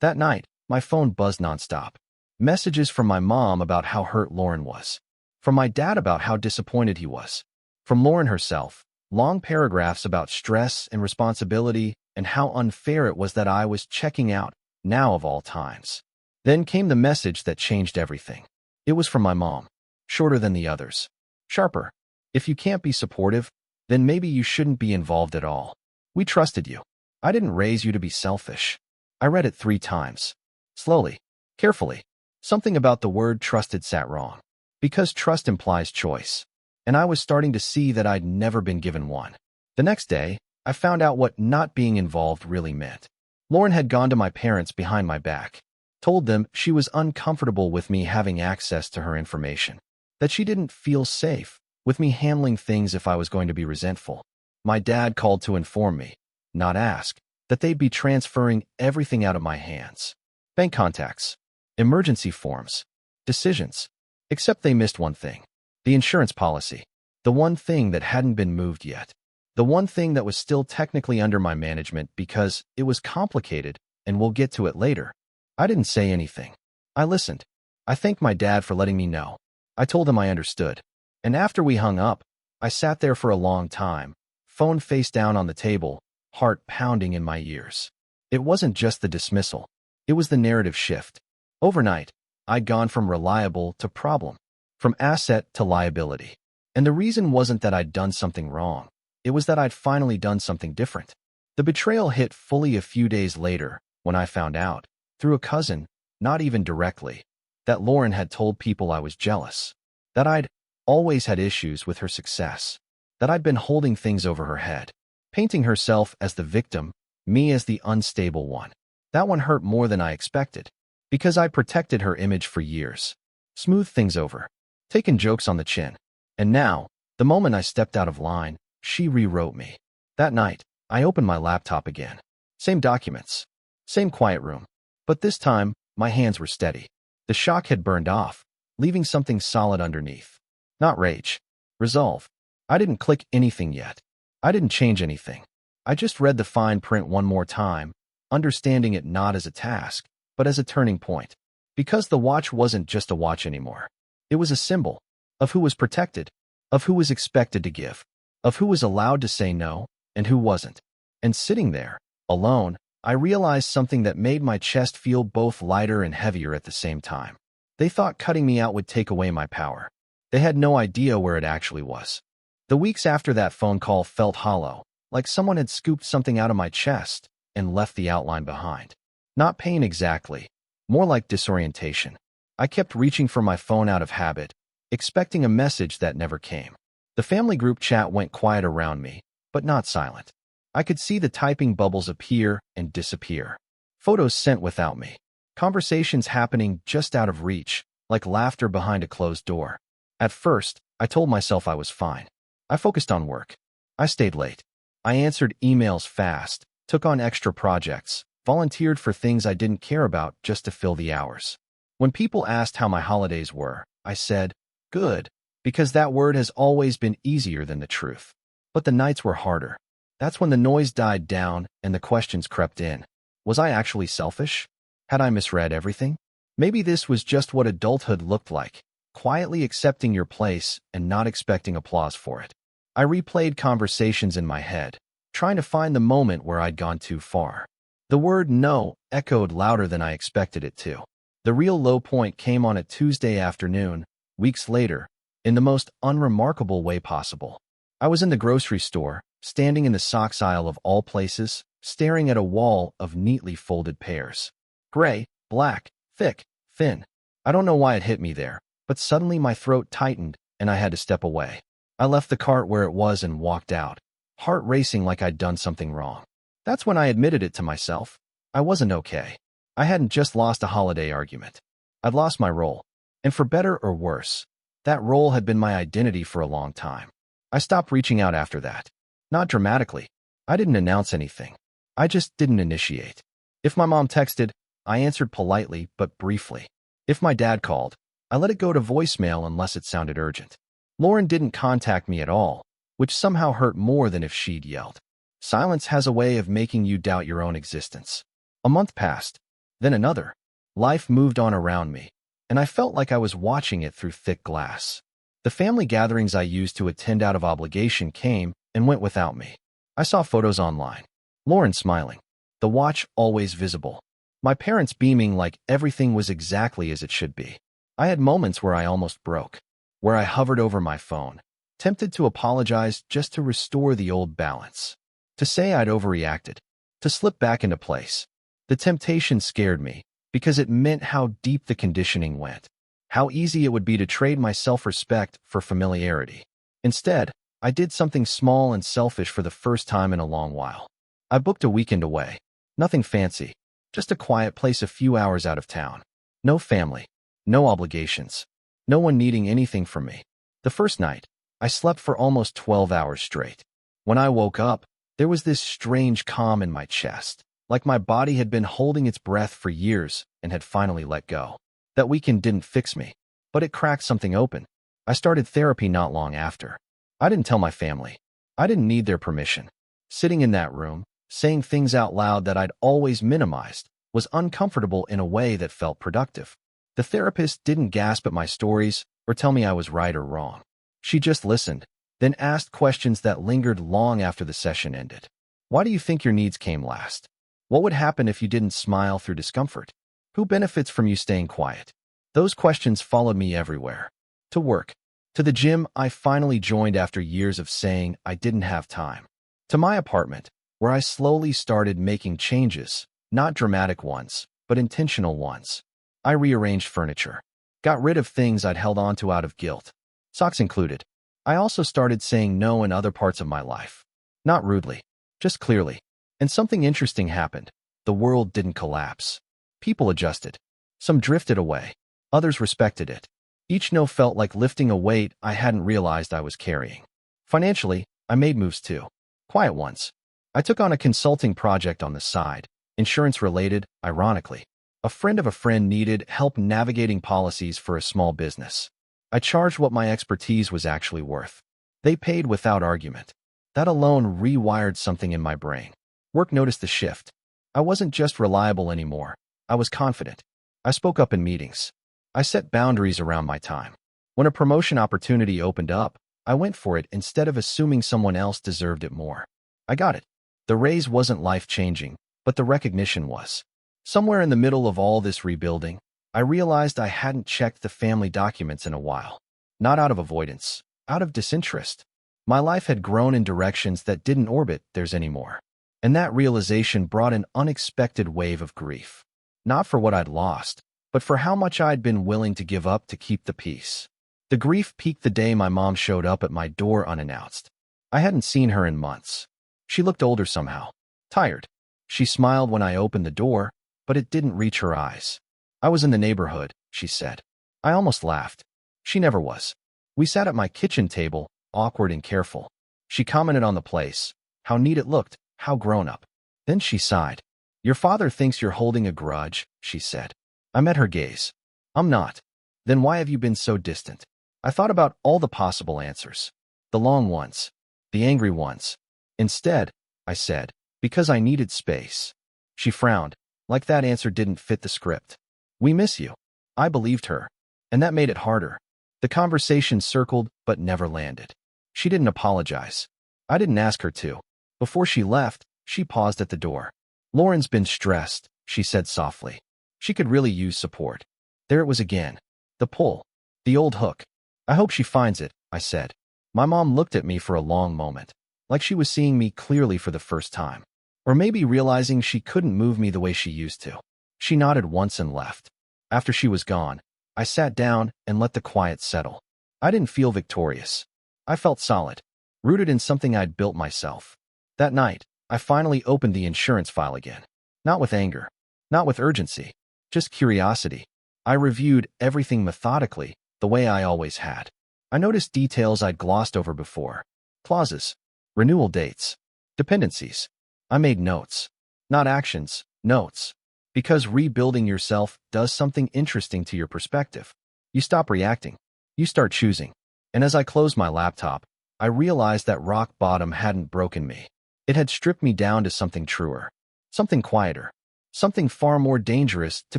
That night, my phone buzzed nonstop. Messages from my mom about how hurt Lauren was. From my dad about how disappointed he was. From Lauren herself, long paragraphs about stress and responsibility and how unfair it was that I was checking out, now of all times. Then came the message that changed everything. It was from my mom. Shorter than the others. Sharper. If you can't be supportive, then maybe you shouldn't be involved at all. We trusted you. I didn't raise you to be selfish. I read it 3 times. Slowly. Carefully. Something about the word trusted sat wrong. Because trust implies choice. And I was starting to see that I'd never been given one. The next day, I found out what not being involved really meant. Lauren had gone to my parents behind my back. Told them she was uncomfortable with me having access to her information. That she didn't feel safe with me handling things if I was going to be resentful. My dad called to inform me, not ask, that they'd be transferring everything out of my hands. Bank contacts. Emergency forms. Decisions. Except they missed one thing. The insurance policy. The one thing that hadn't been moved yet. The one thing that was still technically under my management because it was complicated, and we'll get to it later. I didn't say anything. I listened. I thanked my dad for letting me know. I told him I understood. And after we hung up, I sat there for a long time, phone face down on the table, heart pounding in my ears. It wasn't just the dismissal. It was the narrative shift. Overnight, I'd gone from reliable to problem, from asset to liability. And the reason wasn't that I'd done something wrong. It was that I'd finally done something different. The betrayal hit fully a few days later when I found out, through a cousin, not even directly, that Lauren had told people I was jealous, that I'd always had issues with her success, that I'd been holding things over her head, painting herself as the victim, me as the unstable one. That one hurt more than I expected, because I protected her image for years, smoothed things over, taken jokes on the chin. And now, the moment I stepped out of line, she rewrote me. That night, I opened my laptop again. Same documents, same quiet room. But this time, my hands were steady. The shock had burned off, leaving something solid underneath. Not rage. Resolve. I didn't click anything yet. I didn't change anything. I just read the fine print one more time, understanding it not as a task, but as a turning point. Because the watch wasn't just a watch anymore. It was a symbol of who was protected, of who was expected to give, of who was allowed to say no, and who wasn't. And sitting there, alone, I realized something that made my chest feel both lighter and heavier at the same time. They thought cutting me out would take away my power. They had no idea where it actually was. The weeks after that phone call felt hollow, like someone had scooped something out of my chest and left the outline behind. Not pain exactly, more like disorientation. I kept reaching for my phone out of habit, expecting a message that never came. The family group chat went quiet around me, but not silent. I could see the typing bubbles appear and disappear. Photos sent without me. Conversations happening just out of reach, like laughter behind a closed door. At first, I told myself I was fine. I focused on work. I stayed late. I answered emails fast, took on extra projects, volunteered for things I didn't care about just to fill the hours. When people asked how my holidays were, I said, good, because that word has always been easier than the truth. But the nights were harder. That's when the noise died down and the questions crept in. Was I actually selfish? Had I misread everything? Maybe this was just what adulthood looked like, quietly accepting your place and not expecting applause for it. I replayed conversations in my head, trying to find the moment where I'd gone too far. The word no echoed louder than I expected it to. The real low point came on a Tuesday afternoon, weeks later, in the most unremarkable way possible. I was in the grocery store, standing in the socks aisle of all places, staring at a wall of neatly folded pairs. Gray, black, thick, thin. I don't know why it hit me there, but suddenly my throat tightened and I had to step away. I left the cart where it was and walked out, heart racing like I'd done something wrong. That's when I admitted it to myself. I wasn't okay. I hadn't just lost a holiday argument. I'd lost my role. And for better or worse, that role had been my identity for a long time. I stopped reaching out after that. Not dramatically. I didn't announce anything. I just didn't initiate. If my mom texted, I answered politely but briefly. If my dad called, I let it go to voicemail unless it sounded urgent. Lauren didn't contact me at all, which somehow hurt more than if she'd yelled. Silence has a way of making you doubt your own existence. A month passed, then another. Life moved on around me, and I felt like I was watching it through thick glass. The family gatherings I used to attend out of obligation came and went without me. I saw photos online. Lauren smiling. The watch always visible. My parents beaming like everything was exactly as it should be. I had moments where I almost broke, where I hovered over my phone, tempted to apologize just to restore the old balance, to say I'd overreacted, to slip back into place. The temptation scared me because it meant how deep the conditioning went, how easy it would be to trade my self-respect for familiarity. Instead, I did something small and selfish for the first time in a long while. I booked a weekend away. Nothing fancy, just a quiet place a few hours out of town. No family, no obligations, no one needing anything from me. The first night, I slept for almost 12 hours straight. When I woke up, there was this strange calm in my chest, like my body had been holding its breath for years and had finally let go. That weekend didn't fix me, but it cracked something open. I started therapy not long after. I didn't tell my family. I didn't need their permission. Sitting in that room, saying things out loud that I'd always minimized, was uncomfortable in a way that felt productive. The therapist didn't gasp at my stories or tell me I was right or wrong. She just listened, then asked questions that lingered long after the session ended. Why do you think your needs came last? What would happen if you didn't smile through discomfort? Who benefits from you staying quiet? Those questions followed me everywhere. To work. To the gym I finally joined after years of saying I didn't have time. To my apartment, where I slowly started making changes, not dramatic ones, but intentional ones. I rearranged furniture. Got rid of things I'd held onto out of guilt. Socks included. I also started saying no in other parts of my life. Not rudely, just clearly. And something interesting happened. The world didn't collapse. People adjusted. Some drifted away. Others respected it. Each no felt like lifting a weight I hadn't realized I was carrying. Financially, I made moves too. Quiet ones. I took on a consulting project on the side, insurance-related, ironically. A friend of a friend needed help navigating policies for a small business. I charged what my expertise was actually worth. They paid without argument. That alone rewired something in my brain. Work noticed the shift. I wasn't just reliable anymore. I was confident. I spoke up in meetings. I set boundaries around my time. When a promotion opportunity opened up, I went for it instead of assuming someone else deserved it more. I got it. The raise wasn't life-changing, but the recognition was. Somewhere in the middle of all this rebuilding, I realized I hadn't checked the family documents in a while. Not out of avoidance, out of disinterest. My life had grown in directions that didn't orbit theirs anymore. And that realization brought an unexpected wave of grief. Not for what I'd lost, but for how much I'd been willing to give up to keep the peace. The grief peaked the day my mom showed up at my door unannounced. I hadn't seen her in months. She looked older somehow. Tired. She smiled when I opened the door, but it didn't reach her eyes. I was in the neighborhood, she said. I almost laughed. She never was. We sat at my kitchen table, awkward and careful. She commented on the place, how neat it looked, how grown up. Then she sighed. Your father thinks you're holding a grudge, she said. I met her gaze. I'm not. Then why have you been so distant? I thought about all the possible answers. The long ones. The angry ones. Instead, I said, because I needed space. She frowned, like that answer didn't fit the script. We miss you. I believed her. And that made it harder. The conversation circled but never landed. She didn't apologize. I didn't ask her to. Before she left, she paused at the door. Lauren's been stressed, she said softly. She could really use support. There it was again. The pull. The old hook. I hope she finds it, I said. My mom looked at me for a long moment, like she was seeing me clearly for the first time. Or maybe realizing she couldn't move me the way she used to. She nodded once and left. After she was gone, I sat down and let the quiet settle. I didn't feel victorious. I felt solid, rooted in something I'd built myself. That night, I finally opened the insurance file again. Not with anger, not with urgency, just curiosity. I reviewed everything methodically, the way I always had. I noticed details I'd glossed over before. Clauses, renewal dates, dependencies. I made notes. Not actions, notes. Because rebuilding yourself does something interesting to your perspective. You stop reacting. You start choosing. And as I closed my laptop, I realized that rock bottom hadn't broken me. It had stripped me down to something truer, something quieter, something far more dangerous to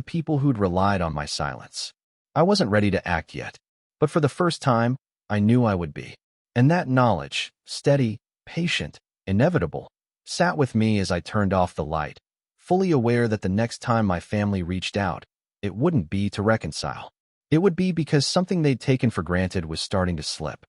people who'd relied on my silence. I wasn't ready to act yet, but for the first time, I knew I would be. And that knowledge, steady, patient, inevitable, sat with me as I turned off the light, fully aware that the next time my family reached out, it wouldn't be to reconcile. It would be because something they'd taken for granted was starting to slip.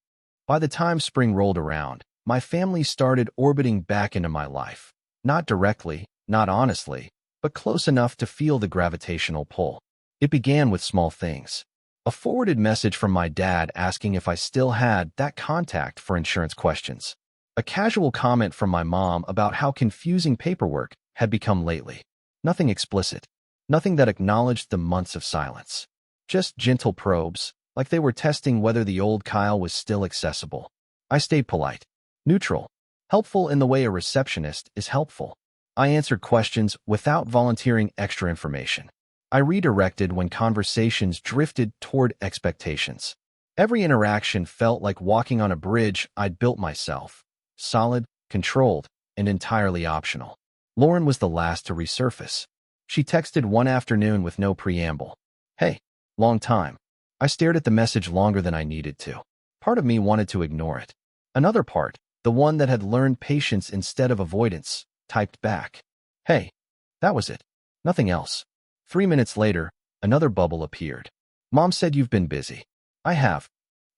By the time spring rolled around, my family started orbiting back into my life. Not directly, not honestly, but close enough to feel the gravitational pull. It began with small things. A forwarded message from my dad asking if I still had that contact for insurance questions. A casual comment from my mom about how confusing paperwork had become lately. Nothing explicit. Nothing that acknowledged the months of silence. Just gentle probes, like they were testing whether the old Kyle was still accessible. I stayed polite. Neutral. Helpful in the way a receptionist is helpful. I answered questions without volunteering extra information. I redirected when conversations drifted toward expectations. Every interaction felt like walking on a bridge I'd built myself. Solid, controlled, and entirely optional. Lauren was the last to resurface. She texted one afternoon with no preamble. Hey, long time. I stared at the message longer than I needed to. Part of me wanted to ignore it. Another part, the one that had learned patience instead of avoidance, typed back. Hey, that was it. Nothing else. 3 minutes later, another bubble appeared. Mom said you've been busy. I have.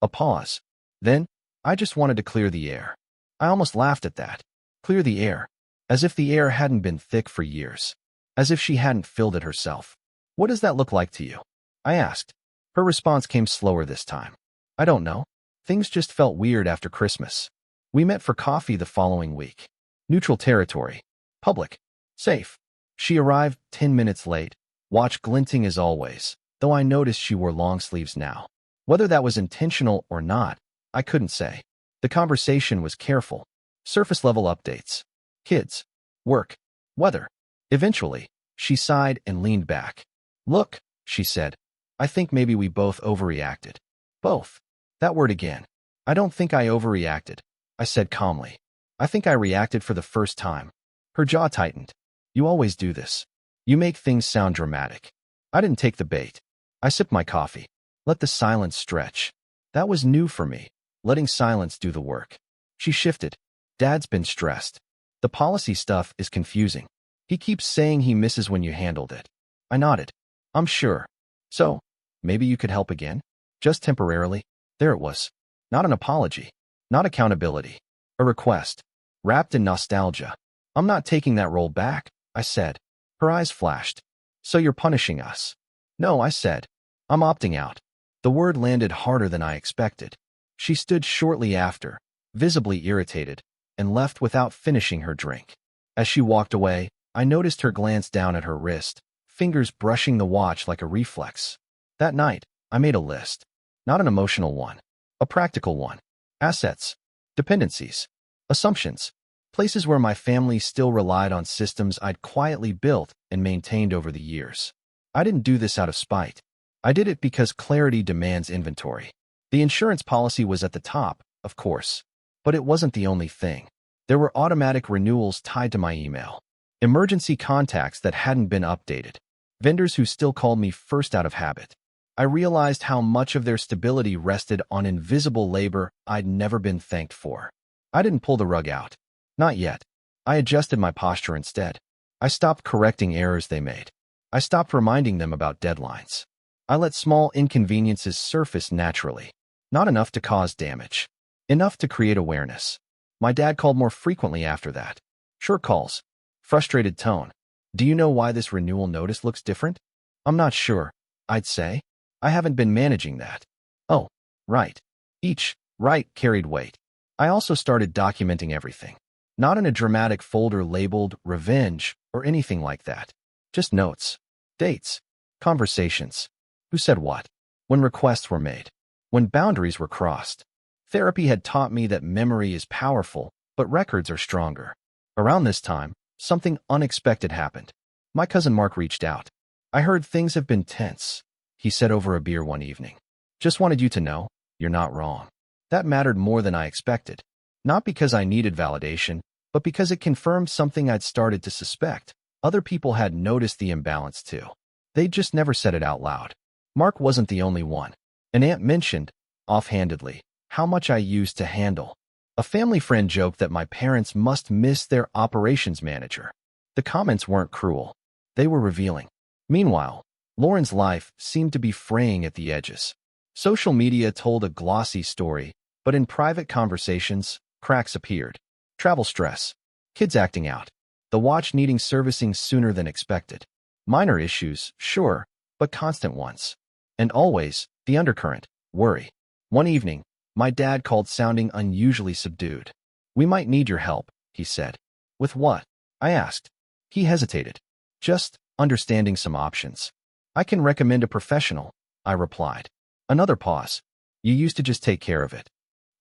A pause. Then, I just wanted to clear the air. I almost laughed at that. Clear the air. As if the air hadn't been thick for years. As if she hadn't filled it herself. What does that look like to you? I asked. Her response came slower this time. I don't know. Things just felt weird after Christmas. We met for coffee the following week. Neutral territory. Public. Safe. She arrived 10 minutes late, watch glinting as always, though I noticed she wore long sleeves now. Whether that was intentional or not, I couldn't say. The conversation was careful. Surface-level updates. Kids. Work. Weather. Eventually, she sighed and leaned back. Look, she said. I think maybe we both overreacted. Both. That word again. I don't think I overreacted, I said calmly. I think I reacted for the first time. Her jaw tightened. You always do this. You make things sound dramatic. I didn't take the bait. I sipped my coffee. Let the silence stretch. That was new for me, letting silence do the work. She shifted. Dad's been stressed. The policy stuff is confusing. He keeps saying he misses when you handled it. I nodded. I'm sure. So, maybe you could help again? Just temporarily? There it was. Not an apology. Not accountability. A request. Wrapped in nostalgia. I'm not taking that role back, I said. Her eyes flashed. So you're punishing us? No, I said. I'm opting out. The word landed harder than I expected. She stood shortly after, visibly irritated, and left without finishing her drink. As she walked away, I noticed her glance down at her wrist, fingers brushing the watch like a reflex. That night, I made a list. Not an emotional one. A practical one. Assets. Dependencies. Assumptions. Places where my family still relied on systems I'd quietly built and maintained over the years. I didn't do this out of spite. I did it because clarity demands inventory. The insurance policy was at the top, of course, but it wasn't the only thing. There were automatic renewals tied to my email, emergency contacts that hadn't been updated, vendors who still called me first out of habit. I realized how much of their stability rested on invisible labor I'd never been thanked for. I didn't pull the rug out. Not yet. I adjusted my posture instead. I stopped correcting errors they made. I stopped reminding them about deadlines. I let small inconveniences surface naturally. Not enough to cause damage. Enough to create awareness. My dad called more frequently after that. Short calls. Frustrated tone. Do you know why this renewal notice looks different? I'm not sure, I'd say. I haven't been managing that. Oh, right. Each right carried weight. I also started documenting everything. Not in a dramatic folder labeled revenge or anything like that. Just notes, dates, conversations. Who said what? When requests were made. When boundaries were crossed. Therapy had taught me that memory is powerful, but records are stronger. Around this time, something unexpected happened. My cousin Mark reached out. I heard things have been tense, he said over a beer one evening. Just wanted you to know, you're not wrong. That mattered more than I expected. Not because I needed validation, but because it confirmed something I'd started to suspect. Other people had noticed the imbalance too. They'd just never said it out loud. Mark wasn't the only one. An aunt mentioned, offhandedly, how much I used to handle. A family friend joked that my parents must miss their operations manager. The comments weren't cruel. They were revealing. Meanwhile, Lauren's life seemed to be fraying at the edges. Social media told a glossy story, but in private conversations, cracks appeared. Travel stress. Kids acting out. The watch needing servicing sooner than expected. Minor issues, sure, but constant ones. And always, the undercurrent, worry. One evening, my dad called sounding unusually subdued. We might need your help, he said. With what? I asked. He hesitated. Just understanding some options. I can recommend a professional, I replied. Another pause. You used to just take care of it.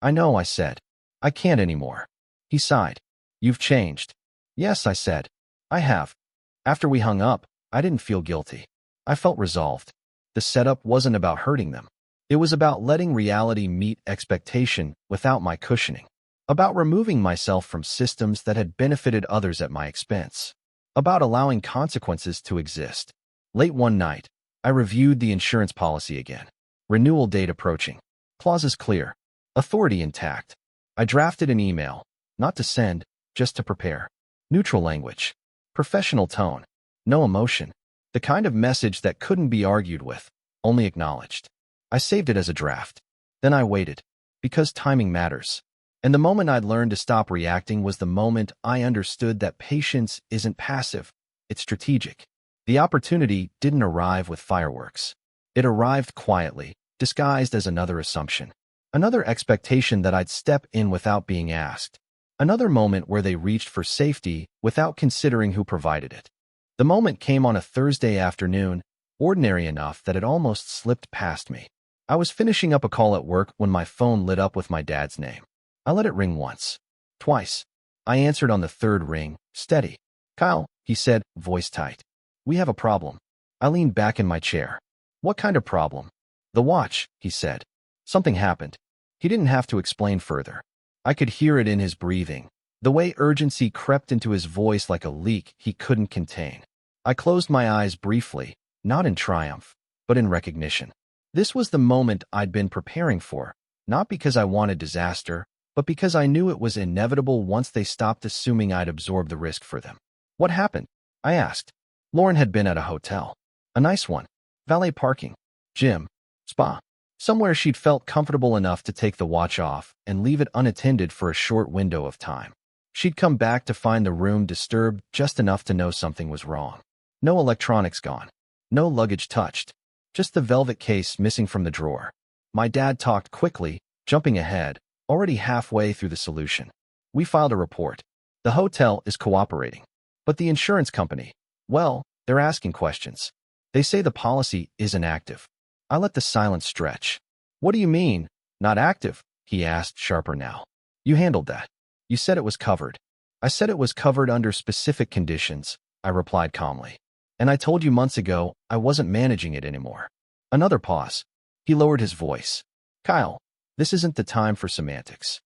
I know, I said. I can't anymore. He sighed. You've changed. Yes, I said. I have. After we hung up, I didn't feel guilty. I felt resolved. The setup wasn't about hurting them. It was about letting reality meet expectation without my cushioning. About removing myself from systems that had benefited others at my expense. About allowing consequences to exist. Late one night, I reviewed the insurance policy again. Renewal date approaching. Clauses clear. Authority intact. I drafted an email, not to send, just to prepare. Neutral language. Professional tone. No emotion. The kind of message that couldn't be argued with, only acknowledged. I saved it as a draft. Then I waited. Because timing matters. And the moment I'd learned to stop reacting was the moment I understood that patience isn't passive, it's strategic. The opportunity didn't arrive with fireworks. It arrived quietly, disguised as another assumption. Another expectation that I'd step in without being asked. Another moment where they reached for safety without considering who provided it. The moment came on a Thursday afternoon, ordinary enough that it almost slipped past me. I was finishing up a call at work when my phone lit up with my dad's name. I let it ring once. Twice. I answered on the third ring, steady. Kyle, he said, voice tight. We have a problem. I leaned back in my chair. What kind of problem? The watch, he said. Something happened. He didn't have to explain further. I could hear it in his breathing, the way urgency crept into his voice like a leak he couldn't contain. I closed my eyes briefly, not in triumph, but in recognition. This was the moment I'd been preparing for, not because I wanted disaster, but because I knew it was inevitable once they stopped assuming I'd absorb the risk for them. What happened? I asked. Lauren had been at a hotel. A nice one. Valet parking. Gym. Spa. Somewhere she'd felt comfortable enough to take the watch off and leave it unattended for a short window of time. She'd come back to find the room disturbed just enough to know something was wrong. No electronics gone. No luggage touched. Just the velvet case missing from the drawer. My dad talked quickly, jumping ahead, already halfway through the solution. We filed a report. The hotel is cooperating. But the insurance company, well, they're asking questions. They say the policy isn't active. I let the silence stretch. What do you mean, not active? He asked, sharper now. You handled that. You said it was covered. I said it was covered under specific conditions, I replied calmly. And I told you months ago I wasn't managing it anymore. Another pause. He lowered his voice. Kyle, this isn't the time for semantics.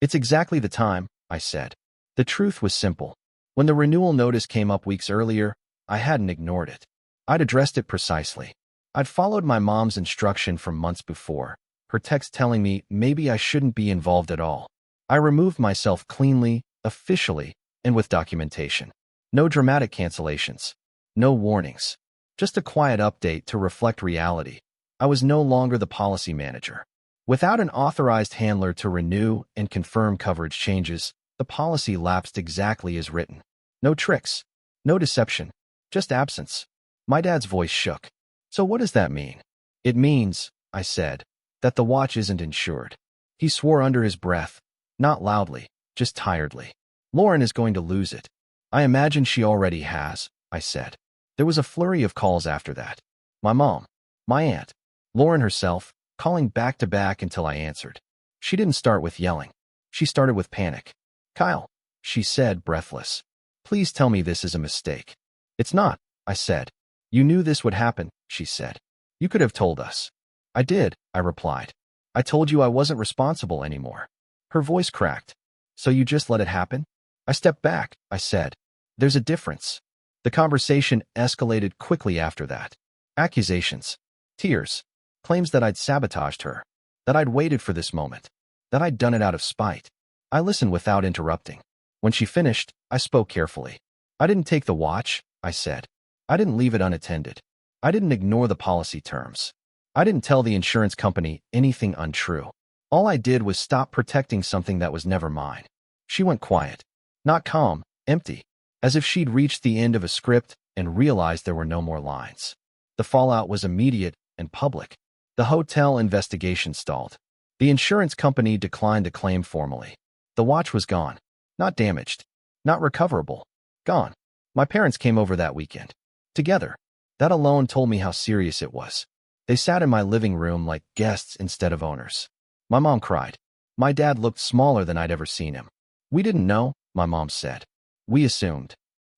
It's exactly the time, I said. The truth was simple. When the renewal notice came up weeks earlier, I hadn't ignored it. I'd addressed it precisely. I'd followed my mom's instruction from months before, her text telling me maybe I shouldn't be involved at all. I removed myself cleanly, officially, and with documentation. No dramatic cancellations. No warnings. Just a quiet update to reflect reality. I was no longer the policy manager. Without an authorized handler to renew and confirm coverage changes, the policy lapsed exactly as written. No tricks. No deception. Just absence. My dad's voice shook. So what does that mean? It means, I said, that the watch isn't insured. He swore under his breath, not loudly, just tiredly. Lauren is going to lose it. I imagine she already has, I said. There was a flurry of calls after that. My mom, my aunt, Lauren herself, calling back to back until I answered. She didn't start with yelling. She started with panic. Kyle, she said, breathless. Please tell me this is a mistake. It's not, I said. You knew this would happen, she said. You could have told us. I did, I replied. I told you I wasn't responsible anymore. Her voice cracked. So you just let it happen? I stepped back, I said. There's a difference. The conversation escalated quickly after that. Accusations, tears, claims that I'd sabotaged her, that I'd waited for this moment, that I'd done it out of spite. I listened without interrupting. When she finished, I spoke carefully. I didn't take the watch, I said. I didn't leave it unattended. I didn't ignore the policy terms. I didn't tell the insurance company anything untrue. All I did was stop protecting something that was never mine. She went quiet, not calm, empty, as if she'd reached the end of a script and realized there were no more lines. The fallout was immediate and public. The hotel investigation stalled. The insurance company declined the claim formally. The watch was gone. Not damaged. Not recoverable. Gone. My parents came over that weekend. Together. That alone told me how serious it was. They sat in my living room like guests instead of owners. My mom cried. My dad looked smaller than I'd ever seen him. We didn't know, my mom said. We assumed.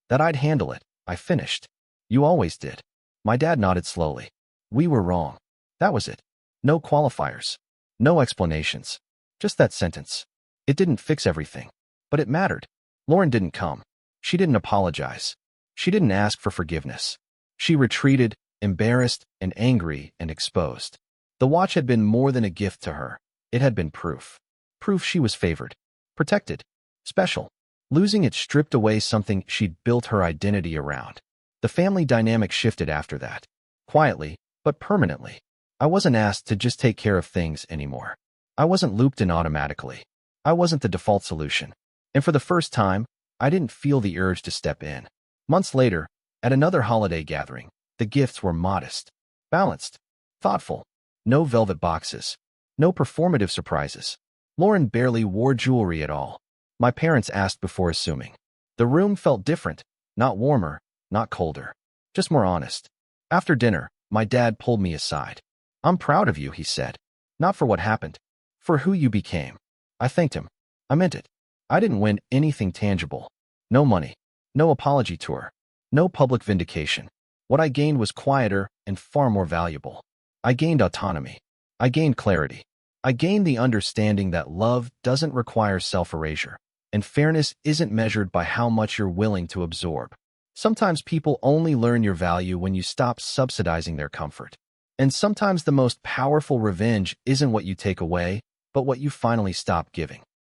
That I'd handle it, I finished. You always did. My dad nodded slowly. We were wrong. That was it. No qualifiers. No explanations. Just that sentence. It didn't fix everything. But it mattered. Lauren didn't come. She didn't apologize. She didn't ask for forgiveness. She retreated, embarrassed and angry and exposed. The watch had been more than a gift to her. It had been proof. Proof she was favored. Protected. Special. Losing it stripped away something she'd built her identity around. The family dynamic shifted after that. Quietly, but permanently. I wasn't asked to just take care of things anymore. I wasn't looped in automatically. I wasn't the default solution. And for the first time, I didn't feel the urge to step in. Months later, at another holiday gathering, the gifts were modest, balanced, thoughtful. No velvet boxes. No performative surprises. Lauren barely wore jewelry at all. My parents asked before assuming. The room felt different, not warmer, not colder, just more honest. After dinner, my dad pulled me aside. I'm proud of you, he said. Not for what happened, for who you became. I thanked him. I meant it. I didn't win anything tangible. No money. No apology tour. No public vindication. What I gained was quieter and far more valuable. I gained autonomy. I gained clarity. I gained the understanding that love doesn't require self-erasure, and fairness isn't measured by how much you're willing to absorb. Sometimes people only learn your value when you stop subsidizing their comfort. And sometimes the most powerful revenge isn't what you take away, but what you finally stop giving.